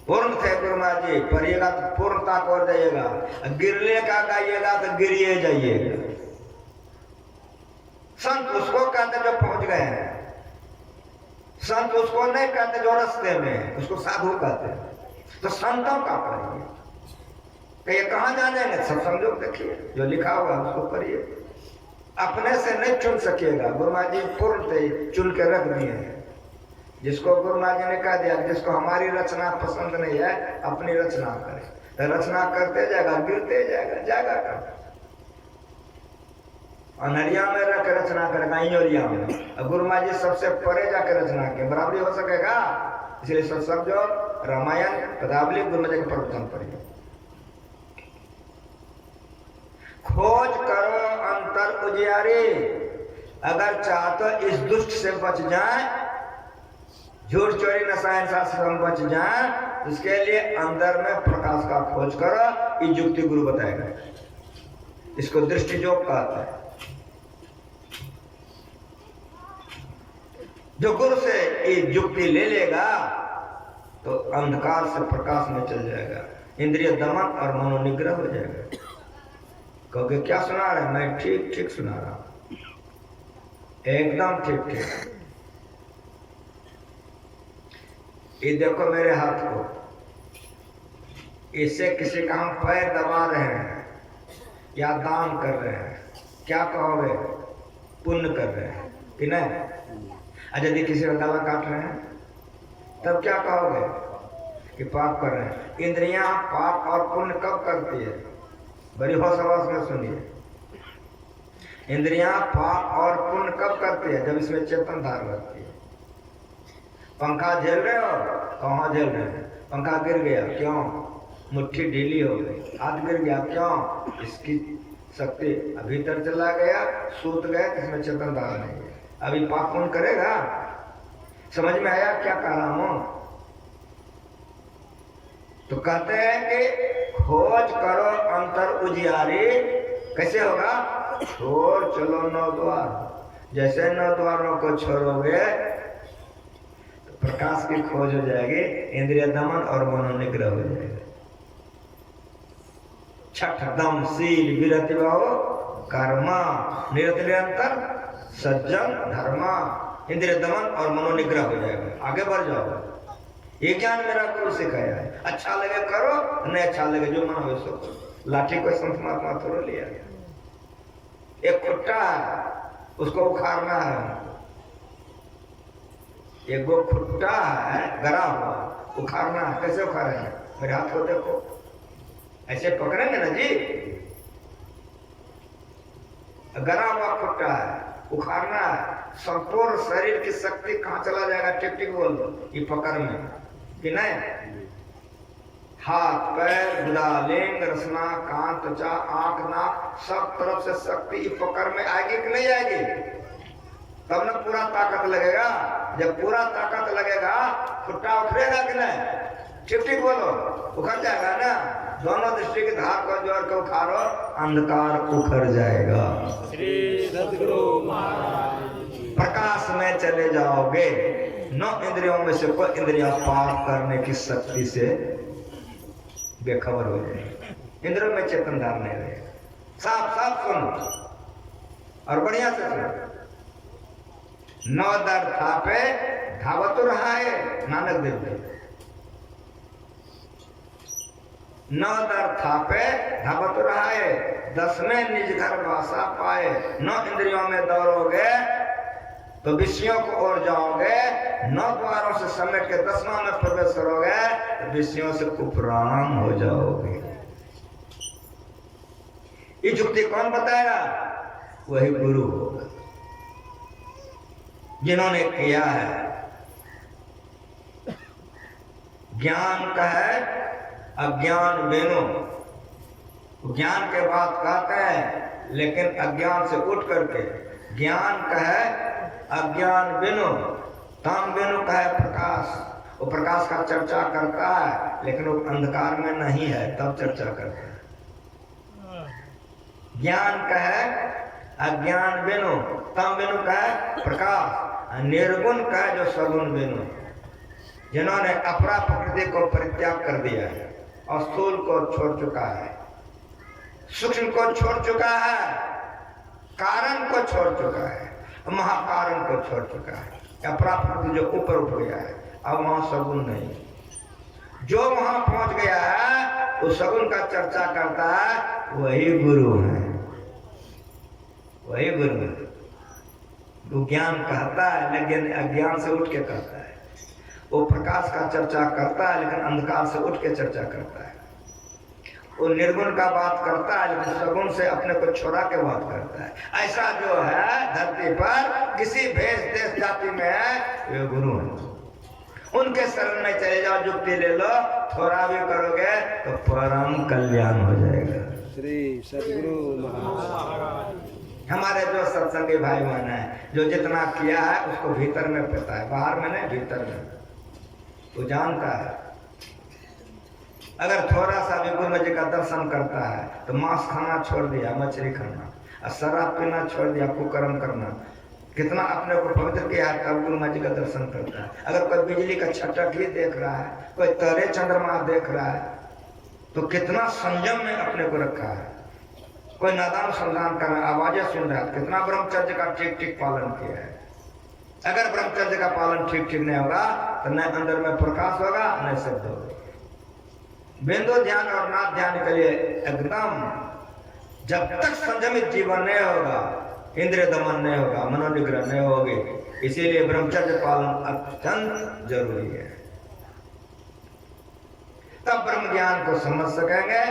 पूर्ण थे गुरुमा जी, पढ़िएगा तो पूर्णता को जाइएगा। गिरने का गाइएगा तो गिरिए जाइएगा। संत उसको कहते जो पहुंच गए हैं, संत उसको नहीं कहते जो रास्ते में, उसको साधु कहते हैं। तो संतों का पढ़िए। ये कहाँ जाने? सत्संग योग देखिए, जो लिखा हुआ उसको पढ़िए। अपने से नहीं चुन सकिएगा। गुरुमा जी पूर्ण थे, चुन के रख दिए हैं। जिसको गुरुमा जी ने कह दिया, जिसको हमारी रचना पसंद नहीं है, अपनी रचना करे। तो रचना करते जाएगा, गिरते जाएगा, जाएगा कर। अनहरिया में रख रचना करेगा, इंजोरिया में। अब गुरुमा जी सबसे परे जाकर रचना के बराबरी हो सकेगा? इसलिए सत्संग जो रामायण पदावली गुरुमा जी के प्रवचन पढ़िए। खोज करो अंतर उजियारी। अगर चाहते इस दुष्ट से बच जाए, झूठ चोरी नशा हिंसा से हम बच जाए, उसके लिए अंदर में प्रकाश का खोज करो। ये युक्ति गुरु बताएगा। इसको दृष्टि योग कहते हैं। जो गुरु से ये युक्ति ले लेगा तो अंधकार से प्रकाश में चल जाएगा, इंद्रिय दमन और मनोनिग्रह हो जाएगा। कहोगे क्या सुना रहे? मैं ठीक ठीक सुना रहा हूं, एकदम ठीक ठीक। ये देखो मेरे हाथ को, इससे किसी का हम पैर दबा रहे हैं या दान कर रहे हैं, क्या कहोगे? पुण्य कर रहे हैं कि नहीं? यदि किसी का गला काट रहे हैं तब क्या कहोगे? कि पाप कर रहे हैं। इंद्रियां पाप और पुण्य कब करती है? बड़ी होश आवाज में सुनिए। इंद्रियां पाप और पुण्य कब करती है? जब इसमें चेतन धार रहती है। पंखा झेल रहे हो, कहाँ झेल रहे हैं? पंखा गिर गया, क्यों? मुट्ठी ढीली हो गई, हाथ गिर गया, क्यों? इसकी शक्ति भीतर चला गया, सूत गए, इसमें चेतन धार नहीं है। अभी पाप पुण्य करेगा? समझ में आया क्या कह रहा हूं? तो कहते हैं कि खोज करो अंतर उजियारी। कैसे होगा? छोड़ चलो नौ द्वार। जैसे नौ द्वारों को छोड़ोगे तो प्रकाश की खोज हो जाएगी, इंद्रिय दमन और मनोनिग्रह हो जाएगा। छठ दम शील विरति भाव कर्मा निरत निरंतर सज्जन धर्मा। इंद्रिय दमन और मनोनिग्रह हो जाएगा। आगे बढ़ जाओ। ये ज्ञान मेरा गुरु सिखाया है। अच्छा लगे करो, नहीं अच्छा लगे जो मन हो सो करो। लाठी को संत महात्मा थोड़ा लिया गया। एक खुट्टा है, उसको उखाड़ना है। एक वो खुट्टा है गड़ा हुआ, उखाड़ना है। कैसे उखाड़ेंगे? मेरे हाथ को देखो, ऐसे पकड़ेंगे ना जी, गरा हुआ खुट्टा है, उखाड़ना है, संपूर्ण शरीर की शक्ति कहां चला जाएगा? टिक टिक बोल दो, ये पकड़ में कि नहीं? हाथ पैर गुदा लिंग रसना कान त्वचा आंख नाक सब तरफ से शक्ति इस पकड़ में आएगी कि नहीं आएगी? तब ना पूरा ताकत लगेगा। जब पूरा ताकत लगेगा खुट्टा उखड़ेगा कि नहीं? ठीक ठीक बोलो, उखड़ जाएगा ना। दोनों दृष्टि की धार को जोड़ के उखाड़ो, अंधकार उखड़ जाएगा। श्री सद्गुरु महाराज प्रकाश में चले जाओगे। 9 इंद्रियों में से कोई इंद्रिया पार करने की शक्ति से बेखबर हो जाएगी। इंद्रियों में चेतन धार नहीं रहेगा। साफ साफ सुनो और बढ़िया से सुनो। 9 दर थापे धावत रहा है नानक देव जी। 9 दर थापे धावत रहा है, 10वें निज घर भाषा पाए। 9 इंद्रियों में दौड़ोगे तो विषयों को ओर जाओगे, 9 द्वारों से समेट के 10वां में प्रवेश करोगे तो विषयों से उपराम हो जाओगे। ये जुक्ति कौन बताएगा? वही गुरु होगा जिन्होंने किया है। ज्ञान का है अज्ञान बेनो, ज्ञान के बाद कहते हैं, लेकिन अज्ञान से उठ करके ज्ञान का है अज्ञान बिनु, ताम बिनु का है प्रकाश। वो प्रकाश का चर्चा करता है लेकिन वो अंधकार में नहीं है, तब चर्चा करता है। ज्ञान का है अज्ञान बिनु, ताम बिनु का है प्रकाश, निर्गुण का है जो सगुण बिनु। जिन्होंने अपरा प्रकृति को परित्याग कर दिया है, स्थूल को छोड़ चुका है, सूक्ष्म को छोड़ चुका है, कारण को छोड़ चुका है, महाकारण को छोड़ चुका है। अपरा प्रकृति जो ऊपर उठ गया है, अब वहां सगुण नहीं। जो वहां पहुंच गया है वो सगुण का चर्चा करता है, वही गुरु है, वही गुरु है। वो ज्ञान कहता है लेकिन अज्ञान से उठ के कहता है। वो प्रकाश का चर्चा करता है लेकिन अंधकार से उठ के चर्चा करता है। वो निर्गुण का बात करता है लेकिन सगुण से अपने को छोड़ा के बात करता है। ऐसा जो है धरती पर किसी भेष देश जाति में है, वे गुरु हैं। उनके शरण में चले जाओ, जुक्ति ले लो, थोड़ा भी करोगे तो परम कल्याण हो जाएगा। श्री सद्गुरु महाराज हमारे जो सत्संगी भाई बहन है, जो जितना किया है उसको भीतर में पता है, बाहर में नहीं, भीतर में वो जानता है। अगर थोड़ा सा भी गुरु जी का दर्शन करता है तो मांस खाना छोड़ दिया, मछली खाना, और शराब पीना छोड़ दिया, कुकर्म करना, कितना अपने को पवित्र किया है, तब गुरु जी का दर्शन करता है। अगर कोई बिजली का छटक ही देख रहा है, कोई तारे चंद्रमा देख रहा है, तो कितना संयम में अपने को रखा है। कोई नादान संधान कर रहा है, आवाजें सुन रहा है, कितना ब्रह्मचर्य का ठीक ठीक पालन किया है। अगर ब्रह्मचर्य का पालन ठीक ठीक नहीं होगा तो न अंदर में प्रकाश होगा न शब्द होगा। बिंदु ध्यान और नाथ ध्यान के लिए एकदम जब तक संयमित जीवन नहीं होगा, इंद्रिय दमन नहीं होगा, मनोनिग्रह नहीं होगी, इसीलिए ब्रह्मचर्य पालन अत्यंत जरूरी है। तब ब्रह्म ज्ञान को समझ सकेंगे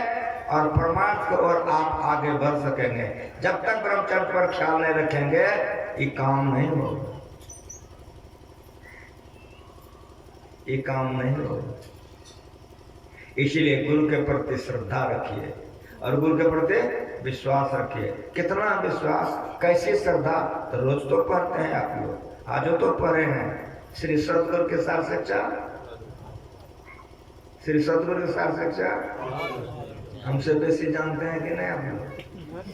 और परमार्थ को और आप आगे बढ़ सकेंगे। जब तक ब्रह्मचर्य पर ख्याल नहीं रखेंगे ये काम नहीं होगा, ये काम नहीं होगा। इसलिए गुरु के प्रति श्रद्धा रखिए और गुरु के प्रति विश्वास रखिए। कितना विश्वास, कैसी श्रद्धा? तो रोज तो पढ़ते हैं आप लोग, आज तो पढ़े हैं श्री सतगुरु के सार शिक्षा, श्री सतगुरु के सार शिक्षा हमसे बेसी जानते हैं कि नहीं आप लोग?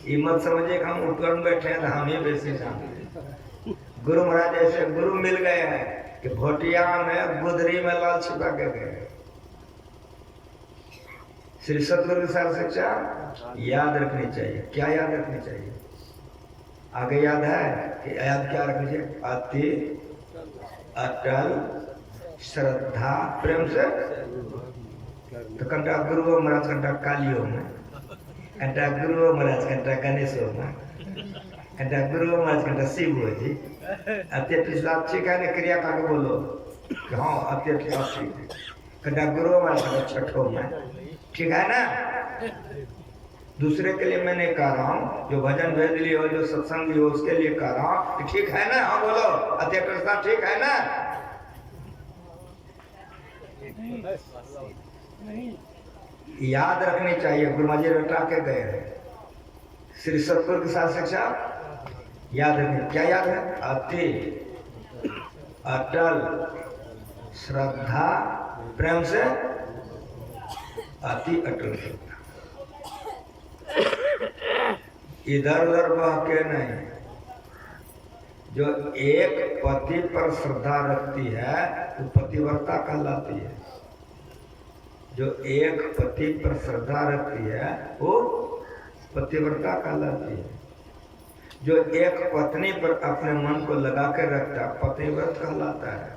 ये मत समझिए कि हम उपकरण बैठे हैं तो हम ही बेसी जानते हैं। गुरु महाराज ऐसे गुरु मिल गए हैं कि भोटिया में गुदरी में लाल छिपा के गए। श्री सतगुरु की सार शिक्षा याद रखनी चाहिए। क्या याद रखनी चाहिए? आगे याद है कि याद क्या रखनी चाहिए? अति अटल श्रद्धा प्रेम से। तो कंटा गुरु महाराज, कंटा कालियो में, कंटा गुरु महाराज, कंटा गणेशो में, कंटा गुरु महाराज, कंटा शिव जी। अत्य पिछला ठीक है ना, क्रिया का बोलो कि हाँ अत्य ठीक है। कंटा गुरु महाराज छठो में, ठीक है ना? दूसरे के लिए मैं नहीं कह रहा हूँ, जो भजन भेद लिए हो, जो सत्संग हो, उसके लिए कह रहा हूँ कि ठीक है ना? हाँ बोलो, अति अटलता ठीक है ना? याद रखनी चाहिए। गुरु महाराज रटा के गए हैं श्री सतगुरु के साथ शिक्षा याद रखनी। क्या याद है? अति अटल श्रद्धा प्रेम से, अति अटल श्रद्धा, इधर उधर बह के नहीं। जो एक पति पर श्रद्धा रखती है वो पतिव्रता कहलाती है। जो एक पति पर श्रद्धा रखती है वो पतिव्रता कहलाती है। जो एक पत्नी पर अपने मन को लगा के रखता है पतिव्रत कहलाता है।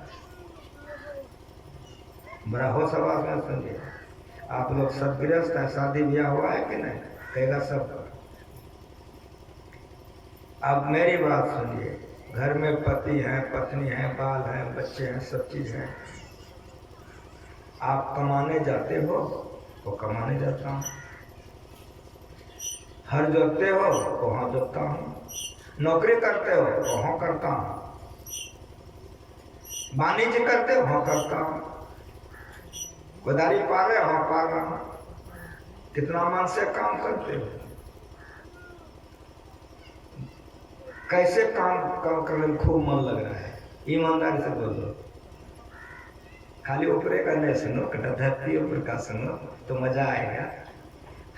बड़ा हो सवाल में सुनिए। आप लोग सब गृहस्थ है, शादी ब्याह हुआ है कि नहीं? कहेगा सब। अब मेरी बात सुनिए। घर में पति है, पत्नी है, बाल है, बच्चे हैं, सब चीज है। आप कमाने जाते हो तो कमाने जाता हूँ, हर जोतते हो तो हाँ जोतता हूँ, नौकरी करते हो तो हाँ करता हूँ, वाणिज्य करते हो हाँ करता हूँ, गोदारी पा रहे हो हाँ पा रहा हूँ। कितना मन से काम करते हो? कैसे काम करने में खूब मन लग रहा है? ईमानदारी से बोलो। खाली ऊपरे का नहीं सुनो, धरती ऊपर का सुनो तो मजा आएगा।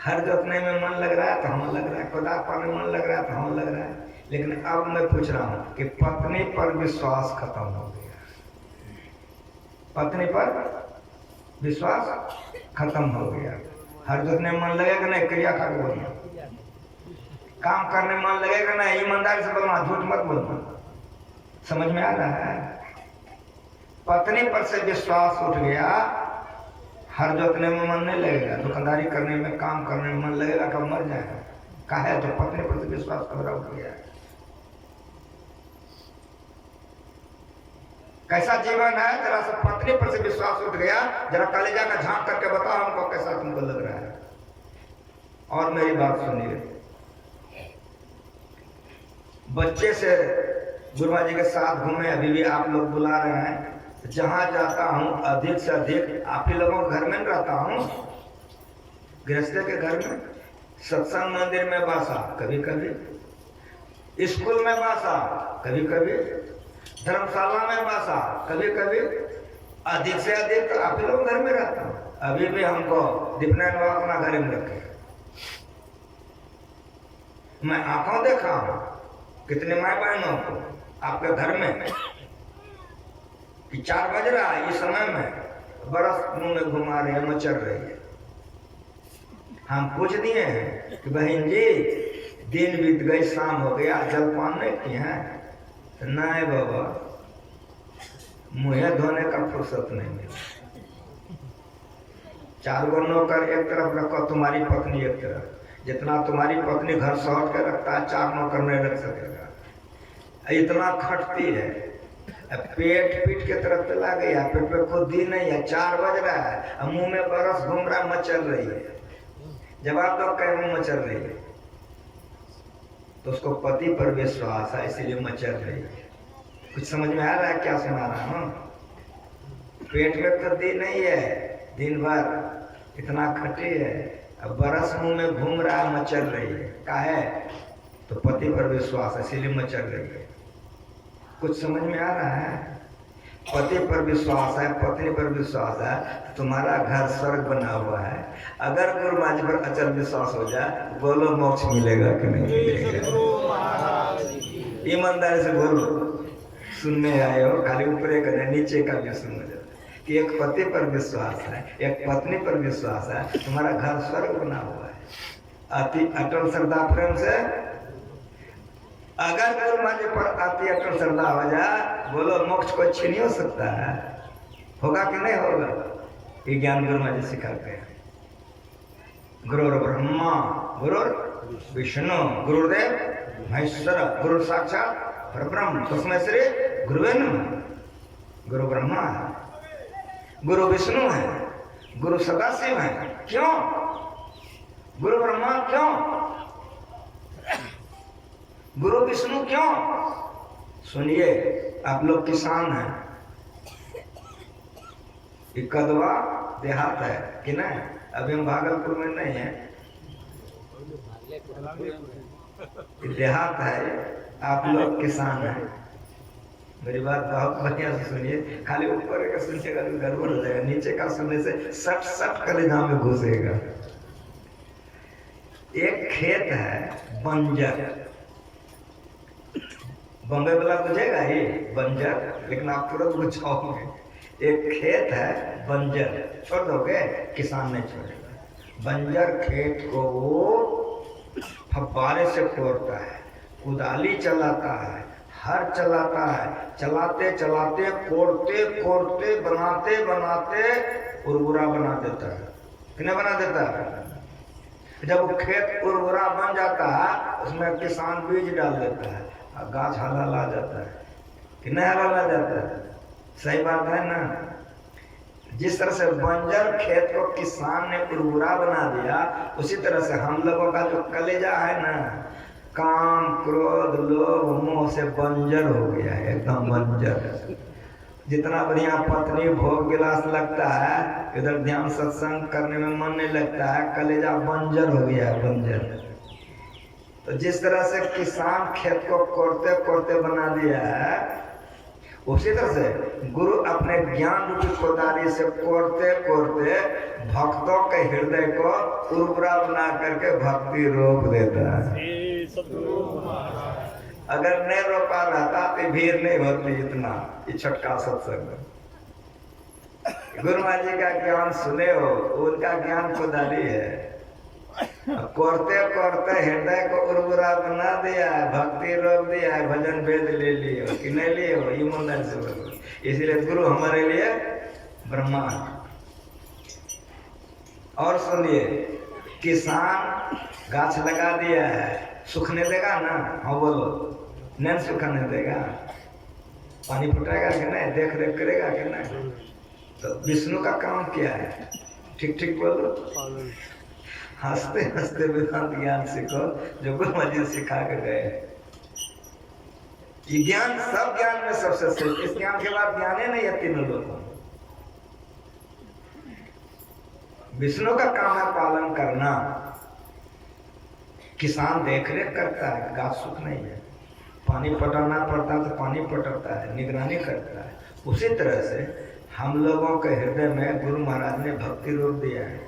हर जोतने में मन लग रहा है तो हम लग रहा है, कोदार पाने में मन लग रहा है तो हम लग रहा है। लेकिन अब मैं पूछ रहा हूँ कि पत्नी पर विश्वास खत्म हो गया। पत्नी पर विश्वास खत्म हो गया। हर जोतने में मन लगेगा नहीं? क्रिया कर बोलना। काम करने में मन लगेगा नहीं? ईमानदारी से बोलना, झूठ मत बोलना। समझ में आ रहा है? पत्नी पर से विश्वास उठ गया, हर जोतने में मन नहीं लगेगा, दुकानदारी करने में, काम करने में मन लगेगा, कब मर जाएगा। कहा है तो पत्नी पर से विश्वास खबरा उठ गया। कैसा जीवन है? जरा सा पत्नी पर से विश्वास उठ गया, जरा कलेजा का झांक करके बताओ हमको कैसा तुमको लग रहा है। और मेरी बात सुनिए। बच्चे से गुरु महाराज जी के साथ घूमे, अभी भी आप लोग बुला रहे हैं। जहां जाता हूं अधिक से अधिक आप ही लोगों के घर में रहता हूं, गृहस्थ के घर में, सत्संग मंदिर में बासा कभी कभी, स्कूल में बासा कभी कभी, धर्मशाला में बासा कभी कभी, अधिक से अधिक तो आप ही लोग घर में रहता हूं। अभी भी हमको दीपनारायण बाबा अपना घर में रखे। मैं आंखों देखा हूं कितने माए बहनों को आपके घर में कि 4 बज रहा है इस समय में बरस मुंह में घुमा रहे हैं, मचल रही है। हम पूछ दिए हैं कि बहन जी दिन बीत गई, शाम हो गया, जलपान नहीं किए हैं? तो नहीं बाबा, मुँह धोने का फुर्सत नहीं मिला। 4 गो नौकर एक तरफ रखो, तुम्हारी पत्नी एक तरफ। जितना तुम्हारी पत्नी घर सौट के रखता है 4 नौकर नहीं रख सकेगा। इतना खटती है, पेट पीठ के तरफ चला गया, पेट पे खुद ही नहीं है, 4 बज रहा है, मुंह में बरस घूम रहा, मचल रही है। जवाब दो, कह मुंह मचल रही है? तो उसको पति पर विश्वास है इसलिए मचल रही है। कुछ समझ में आ रहा है क्या सुना रहा हूँ? पेट में खुद ही नहीं है, दिन भर इतना खटी है, अब बरस मुंह में घूम रहा, मचल रही है। का है? तो पति पर विश्वास है इसलिए मचल रही है। कुछ समझ में आ रहा है? पति पर विश्वास है, पत्नी पर विश्वास है, तो तुम्हारा घर स्वर्ग बना हुआ है। अगर गुरु महाराज पर अचल विश्वास हो जाए, बोलो मोक्ष मिलेगा कि नहीं मिलेगा? ईमानदारी से बोलो। सुनने आए हो, खाली ऊपरे का नीचे का भी सुन जाओ कि एक पति पर विश्वास है, एक पत्नी पर विश्वास है, तुम्हारा घर स्वर्ग बना हुआ है। अति अटल श्रद्धा प्रेम से अगर गुरु महाराज पर अति अटल श्रद्धा हो जाए, बोलो मोक्ष को छीन नहीं हो सकता है। होगा कि नहीं होगा? ये ज्ञान गुरु महाराज सिखाते हैं। गुरुर ब्रह्मा गुरुर विष्णु गुरुदेव महेश्वर गुरु साक्षात परब्रह्म तस्मै श्री गुरुवे नमः। गुरु ब्रह्मा है, गुरु विष्णु है, गुरु सदाशिव है। क्यों? गुरु ब्रह्मा क्यों? गुरु विष्णु क्यों? सुनिए, आप लोग किसान हैं, ये कदवा देहात है कि नहीं? अभी हम भागलपुर में नहीं है, देहात है, आप लोग किसान हैं। मेरी बात बहुत बढ़िया से सुनिए, खाली ऊपर का सुनिएगा तो गड़बड़ हो जाएगा, नीचे का सुनने से सट सट कलेजा में घुसेगा। एक खेत है बंजर, बम्बे वाला बुझेगा ये बंजर, लेकिन आप तुरंत बुझाओगे। एक खेत है बंजर, छोड़ दोगे? किसान नहीं छोड़ेगा। बंजर खेत को वो फव्वारे से कोड़ता है, कुदाली चलाता है, हर चलाता है, चलाते चलाते कोड़ते कोड़ते बनाते बनाते उर्वरा बना देता है। कितना बना देता है? जब वो खेत उर्वरा बन जाता है, उसमें किसान बीज डाल देता है और गाछ हलाल आ जाता है कि नहीं हलाल आ जाता है? सही बात है ना? जिस तरह से बंजर खेत को किसान ने उर्वरा बना दिया, उसी तरह से हम लोगों का जो कलेजा है ना, काम क्रोध लोभ मोह से बंजर हो गया है, एकदम बंजर। जितना बढ़िया पत्नी भोग विलास लगता है, इधर ध्यान सत्संग करने में मन नहीं लगता है, कलेजा बंजर हो गया है, बंजर। तो जिस तरह से किसान खेत को कोड़ते कोड़ते बना दिया है, उसी तरह से गुरु अपने ज्ञान रूपी कोदाली से कोड़ते कोड़ते भक्तों के हृदय को उर्वरा बना करके भक्ति रोक देता है। अगर नहीं रोका रहता तो भीड़ नहीं होती इतना, ये छटका सत्संग। गुरु महाराज जी का ज्ञान सुने हो, उनका ज्ञान खुदाली है। कोड़ते कोड़ते हृदय को उर्वरा बना दिया है, भक्ति रोक दिया है, भजन वेद ले लियो कि नहीं लियो, ईमानदार से बोलो। इसलिए गुरु हमारे लिए ब्रह्मा। और सुनिए, किसान गाछ लगा दिया है, सूखने देगा ना? हाँ बोलो, नहीं सूखने देगा? पानी फुटाएगा कि नहीं? देख रेख करेगा कि नहीं? तो विष्णु का काम क्या है? ठीक ठीक बोलो। हंसते हंसते वेदांत ज्ञान सीखो जो गुरु महाराज जी सिखा के गए। ये ज्ञान सब ज्ञान में सबसे श्रेष्ठ, इस ज्ञान के बाद ज्ञान ही नहीं है तीनों लोगों। विष्णु का काम है पालन करना, किसान देख रेख करता है, गाछ सूख नहीं है, पानी पटाना पड़ता है तो पानी पटाता है, निगरानी करता है। उसी तरह से हम लोगों के हृदय में गुरु महाराज ने भक्ति रोक दिया है,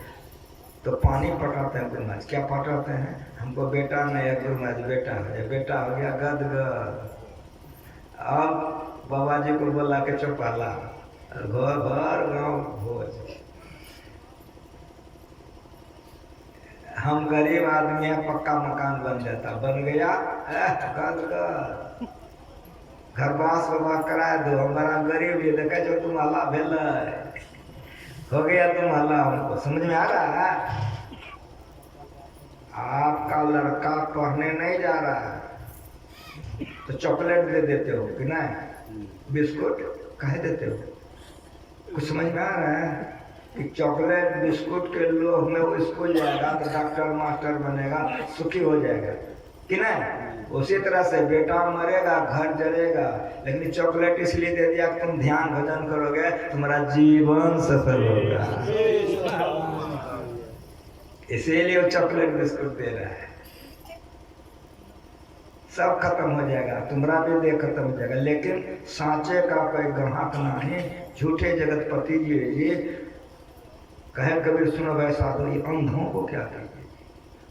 तो पानी पटाते हैं गुरु महाराज। क्या पटाते हैं? हमको बेटा नहीं है गुरु महाराज, बेटा है, बेटा हो गया गदगद। अब बाबा जी को बोला के चौपाला, घर घर गाँव भोज। हम गरीब आदमी है, पक्का मकान बन जाता, बन गया गदगद। घरवास बाबा करा दो, हमारा गरीब ये देखा जो तुम अल्लाह भेल हो गया, तुम अल्लाह। हमको समझ में आ रहा है? आपका लड़का पढ़ने नहीं जा रहा है तो चॉकलेट दे देते हो कि नहीं? बिस्कुट कह देते हो? कुछ समझ में आ रहा है कि चॉकलेट बिस्कुट के लोभ में वो स्कूल जाएगा तो डॉक्टर मास्टर बनेगा, सुखी हो जाएगा कि नहीं? उसी तरह से बेटा मरेगा, घर जलेगा, लेकिन चॉकलेट इसलिए दे दिया कि तुम ध्यान भजन करोगे, तुम्हारा जीवन सफल होगा, इसीलिए वो चॉकलेट बिस्कुट दे रहा है। सब खत्म हो जाएगा, तुम्हारा भी देह खत्म हो जाएगा, लेकिन सांचे का कोई ग्राहक नहीं। झूठे जगतपति जी कहे कबीर सुनो वैसा तो ये अंधों को क्या कीजिए?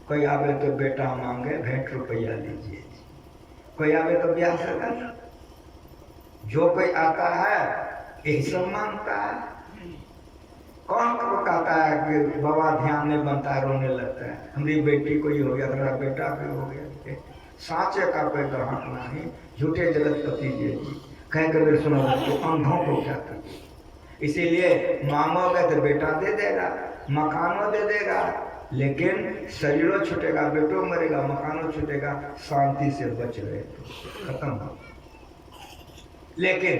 कोई आवे तो बेटा मांगे भेंट रुपया लीजिए, कोई आवे तो ब्याह से कर। जो कोई आता है यही सब मांगता है। कौन को कहता है कि बाबा ध्यान नहीं बनता है, रोने लगता है, हमारी बेटी को ही हो गया, मेरा बेटा भी हो गया। सांचे का कोई ग्रहण नहीं। झूठे जगतपति जी कहे कबीर सुनो तो अंधों को क्या कीजिए? इसीलिए मांगोगे तो बेटा दे देगा, मकानों दे देगा, लेकिन शरीरों छूटेगा, बेटो मरेगा, मकानों छूटेगा, शांति से बच रहे तो खत्म हो। लेकिन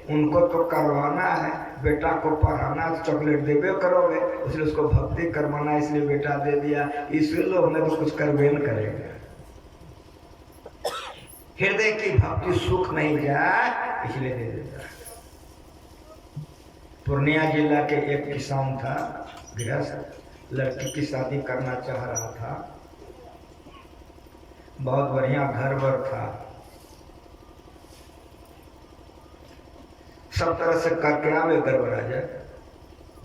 उनको तो करवाना है, बेटा को पढ़ाना, चॉकलेट देवे करोगे, इसलिए उसको भक्ति करवाना, इसलिए बेटा दे दिया। इसलिए लोग में तो कुछ करवे न करेगा। हृदय की भक्ति सुख नहीं जाए इसलिए दे देता है। पूर्णिया जिला के एक किसान था, गृहस्थ, लड़की की शादी करना चाह रहा था, बहुत बढ़िया घर वर था, सब तरह से करके आवे गड़बड़ा जाए।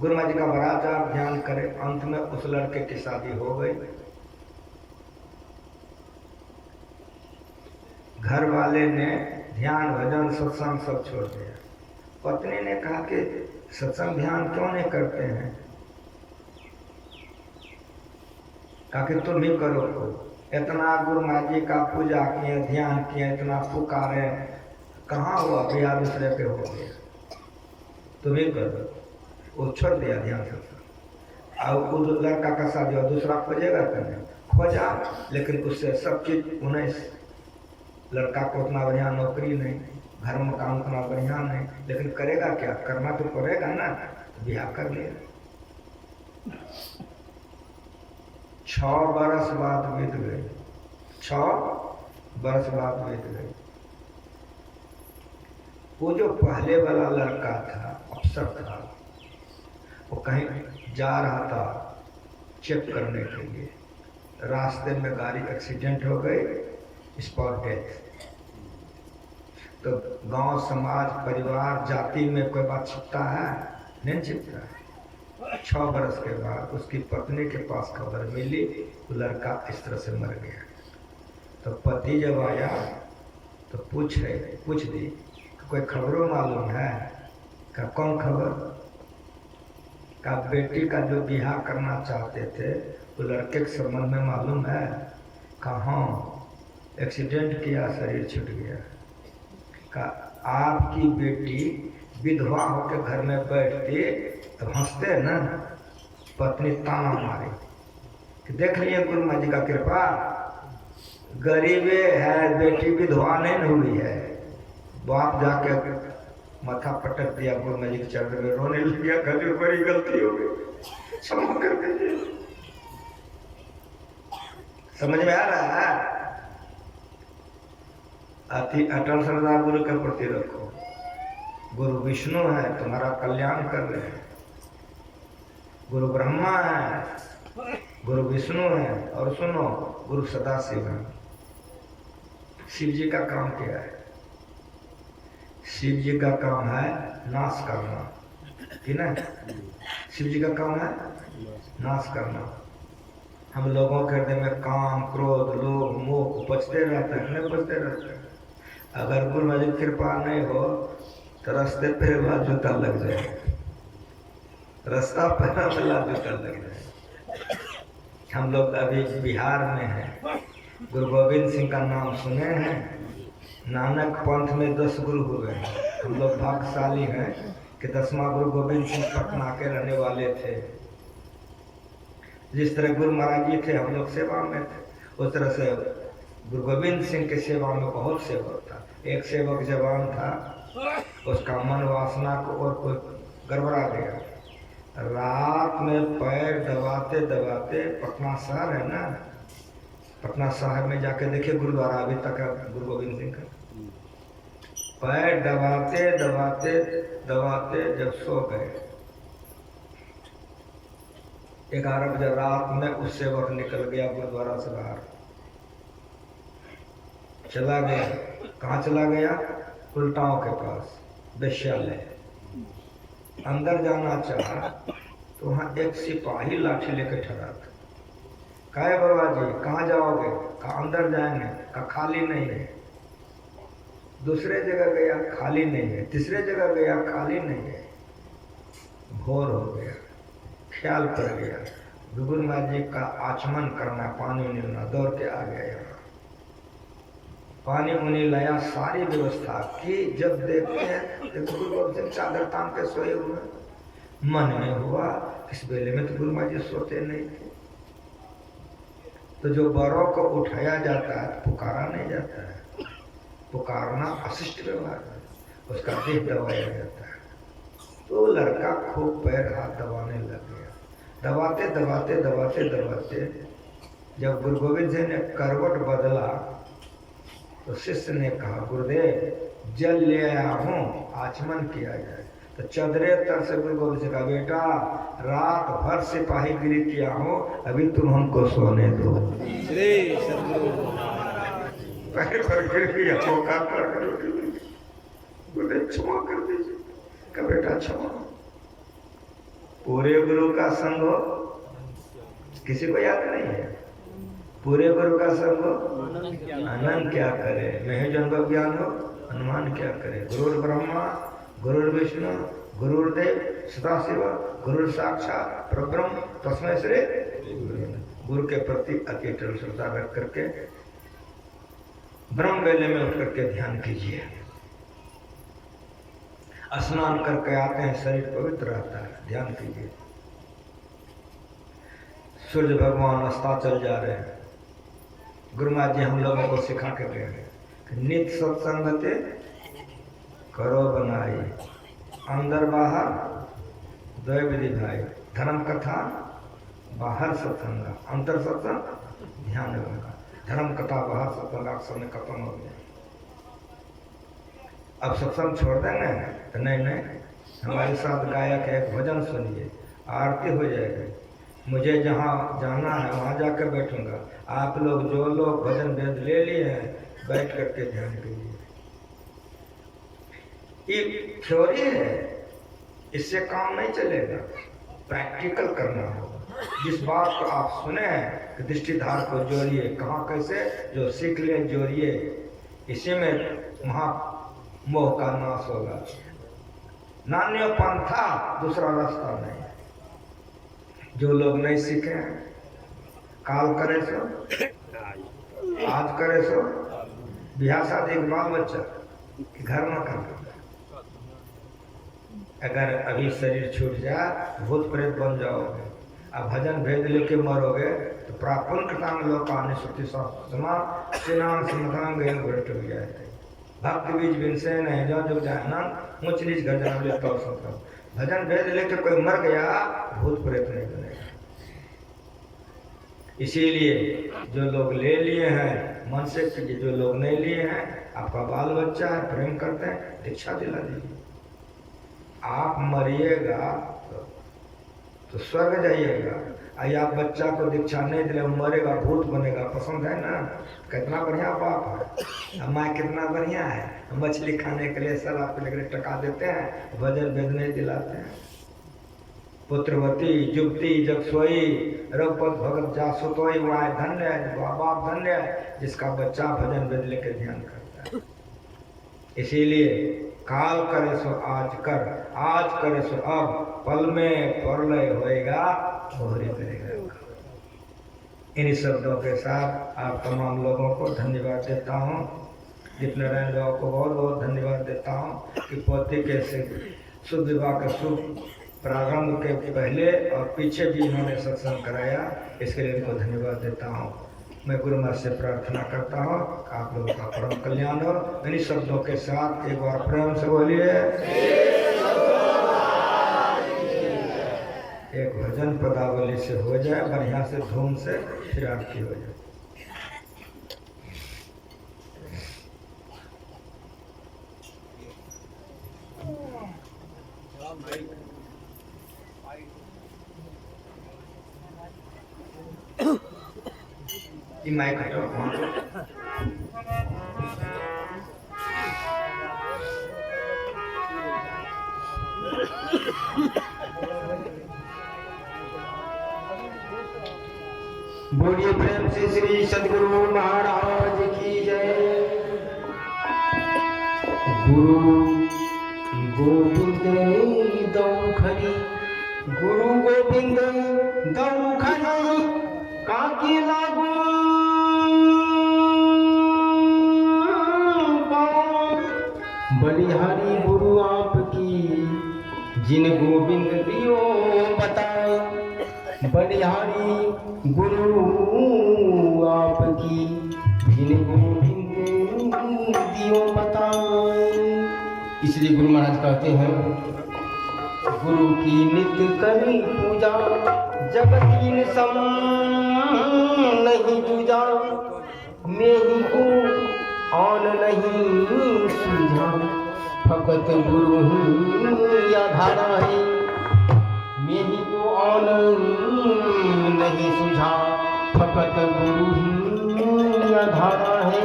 गुरु महाराज जी का बड़ा जाप ध्यान करे, अंत में उस लड़के की शादी हो गई। घर वाले ने ध्यान भजन सत्संग सब छोड़ दिया। पत्नी ने कहा कि सत्संग ध्यान क्यों नहीं करते हैं? कहा कि तुम ही करो। इतना गुरु महाराज जी का पूजा किए, ध्यान किए, इतना पुकारे, कहाँ हुआ? बिया दूसरे पे हो गया, तुम ही करो। वो छोड़ दिया ध्यान सत्संग। और वो लड़का का शादी और दूसरा खोजेगा करने, खोजा, लेकिन उससे सब चीज 19, लड़का को उतना बढ़िया नौकरी नहीं, घर में काम उतना बढ़िया नहीं, लेकिन करेगा क्या? करना तो पड़ेगा ना, तो ब्याह कर लिया। 6 बरस बाद बीत गए, 6 बरस बाद बीत गए। वो जो पहले वाला लड़का था, अफसर था, वो कहीं जा रहा था चेक करने के लिए, रास्ते में गाड़ी एक्सीडेंट हो गई, स्पॉट डेथ। तो गांव, समाज, परिवार, जाति में कोई बात छिपता है? नहीं छिपता है। 6 बरस के बाद उसकी पत्नी के पास खबर मिली, वो लड़का इस तरह से मर गया। तो पति जब आया तो पूछ दी, कोई खबरों मालूम है? का कौन खबर? का बेटी का जो बियाह करना चाहते थे वो लड़के के संबंध में मालूम है? कहाँ? एक्सीडेंट किया, शरीर छूट गया। का आपकी बेटी विधवा होकर घर में बैठती तो हंसते न? पत्नी ताना मारी कि देख लिए गुरु महाराज जी का कृपा, गरीबे है, बेटी विधवा नहीं हुई है। बाप जाके माथा पटक दिया गुरु महाराज जी के चरण में, रोने लग गया, गजब बड़ी गलती हो गई, क्षमा कर दीजिए। समझ में आ रहा है? अति अटल श्रद्धा गुरु के प्रति रखो। गुरु विष्णु है, तुम्हारा कल्याण कर रहे हैं। गुरु ब्रह्मा है, गुरु विष्णु है, और सुनो, गुरु सदाशिव है। शिव जी का काम क्या है? शिव जी का काम है नाश करना, ठीक है? शिव जी का काम है नाश करना। हम लोगों के हृदय में काम, क्रोध, लोभ, मोह उपजते रहते हैं, नहीं उपजते रहते हैं। अगर गुरु महाराज की कृपा नहीं हो तो रास्ते पे जूता लग जाए, रास्ता पैरा वाला जूता लग जाए। हम लोग अभी बिहार में हैं, गुरु गोविंद सिंह का नाम सुने हैं। नानक पंथ में 10 गुरु हुए हैं। हम लोग भाग्यशाली हैं कि 10वां गुरु गोविंद सिंह पटना के रहने वाले थे। जिस तरह गुरु महाराज जी थे, हम लोग सेवा में थे, उस तरह से गुरु गोविंद सिंह के सेवा में बहुत सेवक था। एक सेवक जवान था, उसका मन वासना को और कोई गड़बड़ा गया। रात में पैर दबाते दबाते, पटना शहर है ना, पटना शहर में जाके देखिए गुरुद्वारा अभी तक है गुरु गोविंद सिंह का। पैर दबाते दबाते दबाते जब सो गए, 11 बजे रात में उस सेवक निकल गया गुरुद्वारा से बाहर, चला गया। कहाँ चला गया? उल्टाओं के पास, वेश्यालय। अंदर जाना चाहा तो वहाँ एक सिपाही लाठी लेकर ठहरा था। कहा बाबा जी कहाँ जाओगे? कहा अंदर जाएंगे। कहा खाली नहीं है। दूसरे जगह गया, खाली नहीं है। तीसरे जगह गया, खाली नहीं है। भोर हो गया, ख्याल पड़ गया गुरु महाराज जी का आचमन करना, पानी मिलना, दौड़ के आ गया यहाँ। पानी उनी लाया, सारी व्यवस्था की। जब देखते हैं तो गुरु गोविंद सिंह चादर तान के सोए हुए। मन में हुआ इस वेले में तो गुरु महाराज जी सोते नहीं थे। तो जो बड़ों को उठाया जाता है तो पुकारा नहीं जाता है। पुकारना अशिष्ट व्यवहार है। उसका देह दबाया जाता है। तो लड़का खूब पैर हाथ दबाने लग गया। दबाते दबाते दबाते दबाते जब गुरु गोविंद सिंह ने करवट बदला तो शिष्य ने कहा, गुरुदेव जल ले आया हूँ, आचमन किया जाए। तो चदरे तर से गुरु गोविंद सिंह कहा, बेटा रात भर सिपाहीगिरी किया हो, अभी तुम हमको सोने दो। श्री सद्गुरु पैर पर गिर गया, चौका पर बोले क्षमा कर दीजिए। का बेटा क्षमा। पूरे गुरु का संग हो, किसी को याद नहीं है। पूरे गुरु का संग हो, अनंत क्या करे। मैं जन्म ज्ञान हो, अनुमान क्या करे। गुरुर ब्रह्मा गुरुर विष्णु गुरुर्देव सदाशिव गुरुर साक्षात परब्रह्म तस्मै श्री। गुरु के प्रति अतिटल श्रद्धा रख करके ब्रह्म वेले में उठ करके ध्यान कीजिए। स्नान करके आते हैं, शरीर पवित्र रहता है, ध्यान कीजिए। सूर्य भगवान अस्ताचल जा रहे हैं। गुरु महाराज जी हम लोगों को सिखा के गए हैं, नित्य सत्संगते करो बनाई, अंदर बाहर द्वय विधि भाई, धर्म कथा बाहर सत्संग, अंतर सत्संग ध्यान रखा। धर्म कथा बाहर सत्संग अक्सर में खत्म हो गया। अब सत्संग छोड़ देंगे तो नहीं, हमारे साथ गायक है, भजन सुनिए, आरती हो जाएगी। मुझे जहाँ जाना है वहाँ जाकर बैठूंगा। आप लोग जो लोग भजन वेद ले लिए हैं, बैठ करके ध्यान कीजिए। ये थ्योरी है, इससे काम नहीं चलेगा, प्रैक्टिकल करना होगा। जिस बात को आप सुने हैं कि दृष्टिधार को जोड़िए, कहाँ कैसे जो सीख ले जोड़िए, इसी में वहाँ मोह का नाश होगा। नान्यो पंथा, दूसरा रास्ता नहीं। जो लोग नहीं सीखे हैं, काल करे सो, आज करे सो, ब्याह शादी एक बाल बच्चा घर में कर। अगर अभी शरीर छूट जाए, भूत प्रेत बन जाओगे। अब भजन भेद लेके मरोगे तो प्रापन कृतांग लोकानि सुति समान सिनान समतांग गए भ्रष्ट हो जाए। भक्त बीज बिनसे नहीं जो जो जाना ऊंच नीच घर जाना ले तो सकता। भजन भेद लेके कोई मर गया, भूत प्रेत नहीं बनेगा। इसीलिए जो लोग ले लिए हैं मन से कीजिए, जो लोग नहीं लिए हैं, आपका बाल बच्चा है, प्रेम करते हैं, दीक्षा दिला दीजिए। आप मरिएगा तो स्वर्ग जाइएगा। आई आप बच्चा को दीक्षा नहीं दिले, मरेगा, भूत बनेगा, पसंद है ना। कितना बढ़िया बाप है, माँ कितना बढ़िया है। मछली खाने के लिए सर आपके लिए टका देते हैं, भजन वेद नहीं दिलाते हैं। पुत्रवती जुगती जग सोई रघुपत भगत जा सुतोई, वह धन्य है, बाप धन्य है जिसका बच्चा भजन वेद लेकर ध्यान करता है। इसीलिए काल करे सो आज कर, आज करे सो अब, पल में परलय होएगा, भोरे करेगा। इन्हीं शब्दों के साथ आप तमाम लोगों को धन्यवाद देता हूँ। जितने नारायण बाबा को बहुत बहुत धन्यवाद देता हूँ कि पोते के शुभ विवाह का शुभ प्रारंभ के पहले और पीछे भी इन्होंने सत्संग कराया, इसके लिए इनको धन्यवाद देता हूँ। मैं गुरु महाराज से प्रार्थना करता हूँ आप लोगों का परम कल्याण हो। इन्हीं शब्दों के साथ एक बार प्रेम से बोलिए, एक भजन पदावली से हो जाए, बढ़िया से धूम से, फिर आरती हो जाए। माइक हटाओ। बोलिए प्रेम से श्री सद्गुरु महाराज की जय। गुरु गोविंद दौखरी, गुरु गोविंद दौखरी, काकी लागू बलिहारी गुरु आपकी, जिन गोविंद दियो बताए। बलिहारी गुरु आपकी, जिन गोविंद दियो बताए। इसलिए गुरु महाराज कहते हैं, गुरु की नित्य करी पूजा, जगतीन सम नहीं पूजा, मेरी को आन नहीं सूझा, फकत गुरु ही आधार है, मेरी को आन नहीं सूझा, फकत गुरु ही आधार है।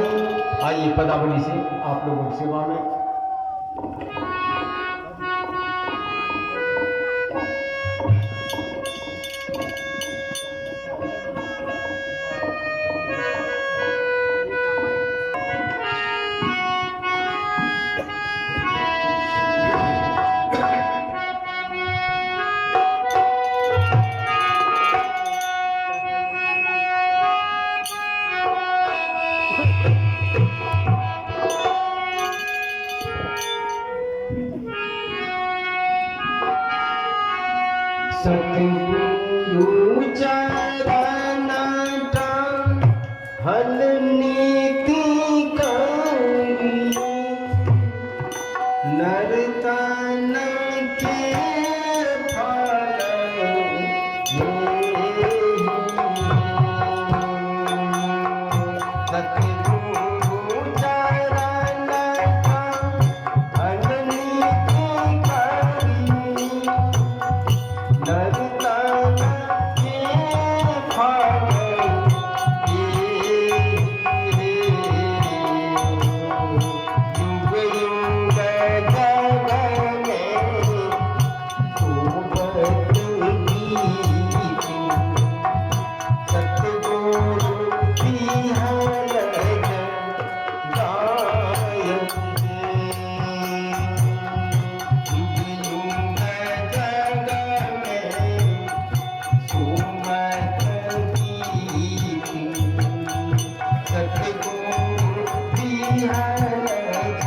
आइए पदावली से आप लोगों की सेवा में। सतगुरु चरण हल नीति करी, नरतन के फल सतगुरु चरण हल नीति करी, नरतन के फल युग युग जग में शोभत गीति, सतगुरु बिहल गायक युग युग जग में शोभत गीति, सतगुरु बिहल गायक।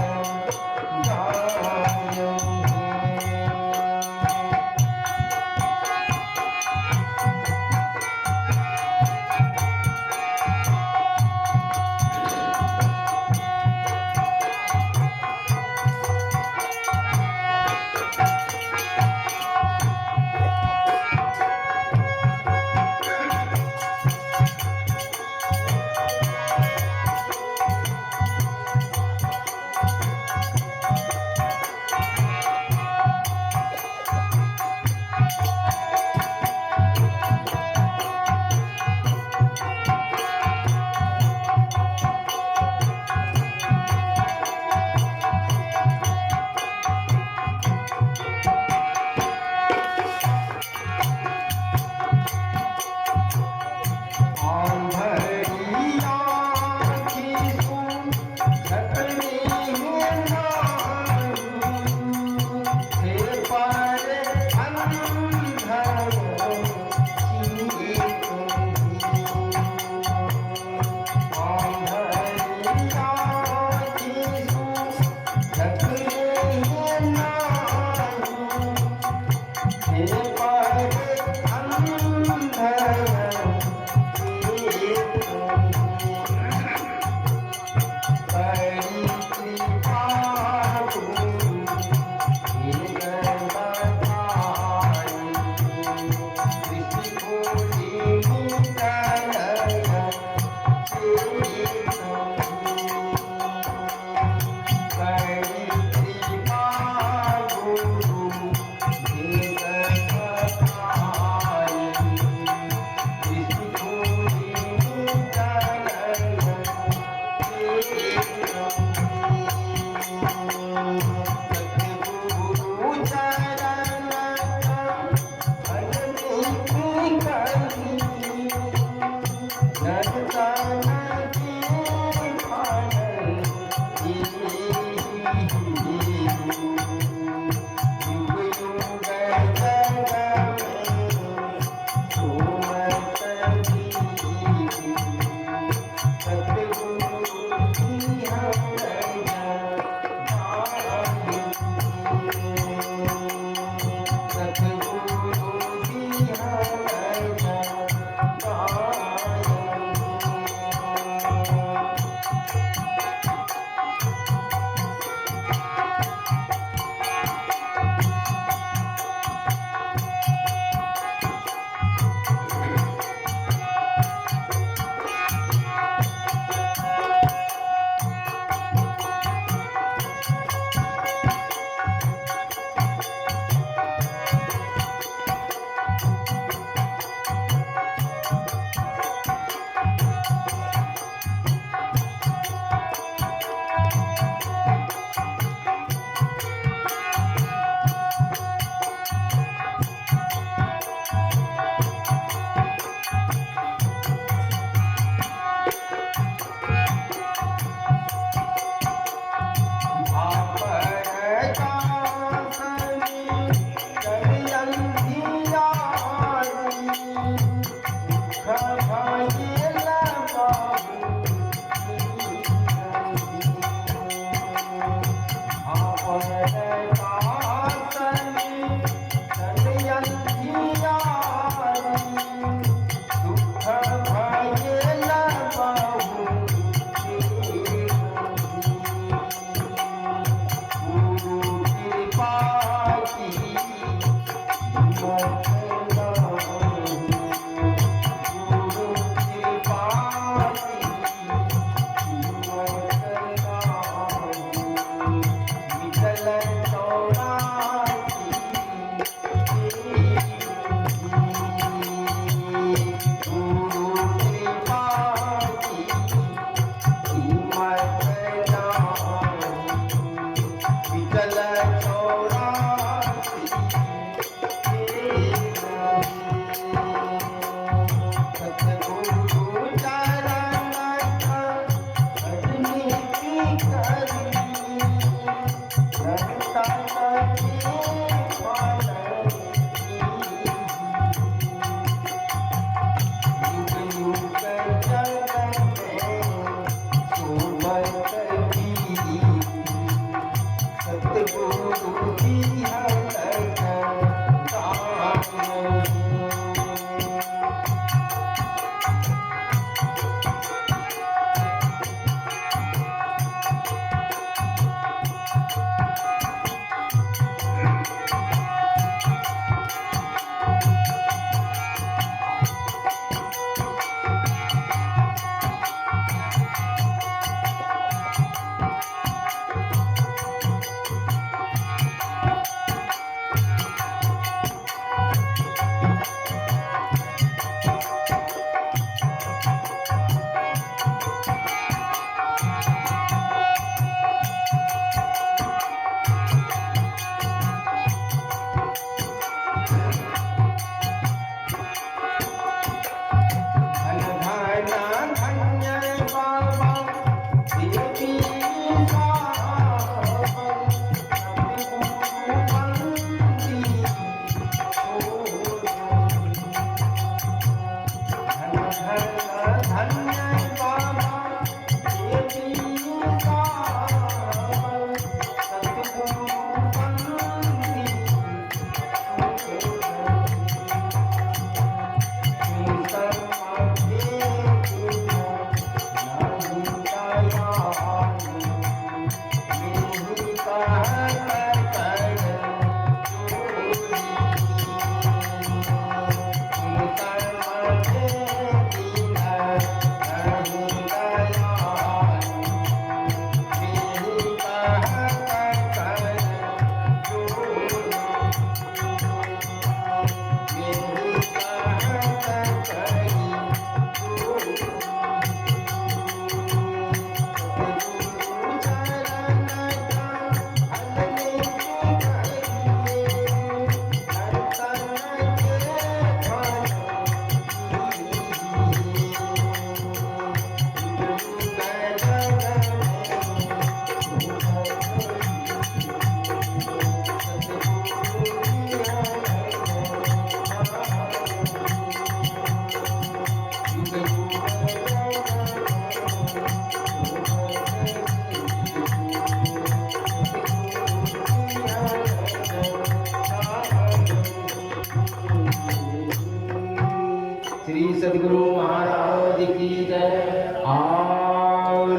श्री सद्गुरु महाराज की जय। और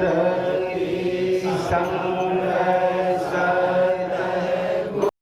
संग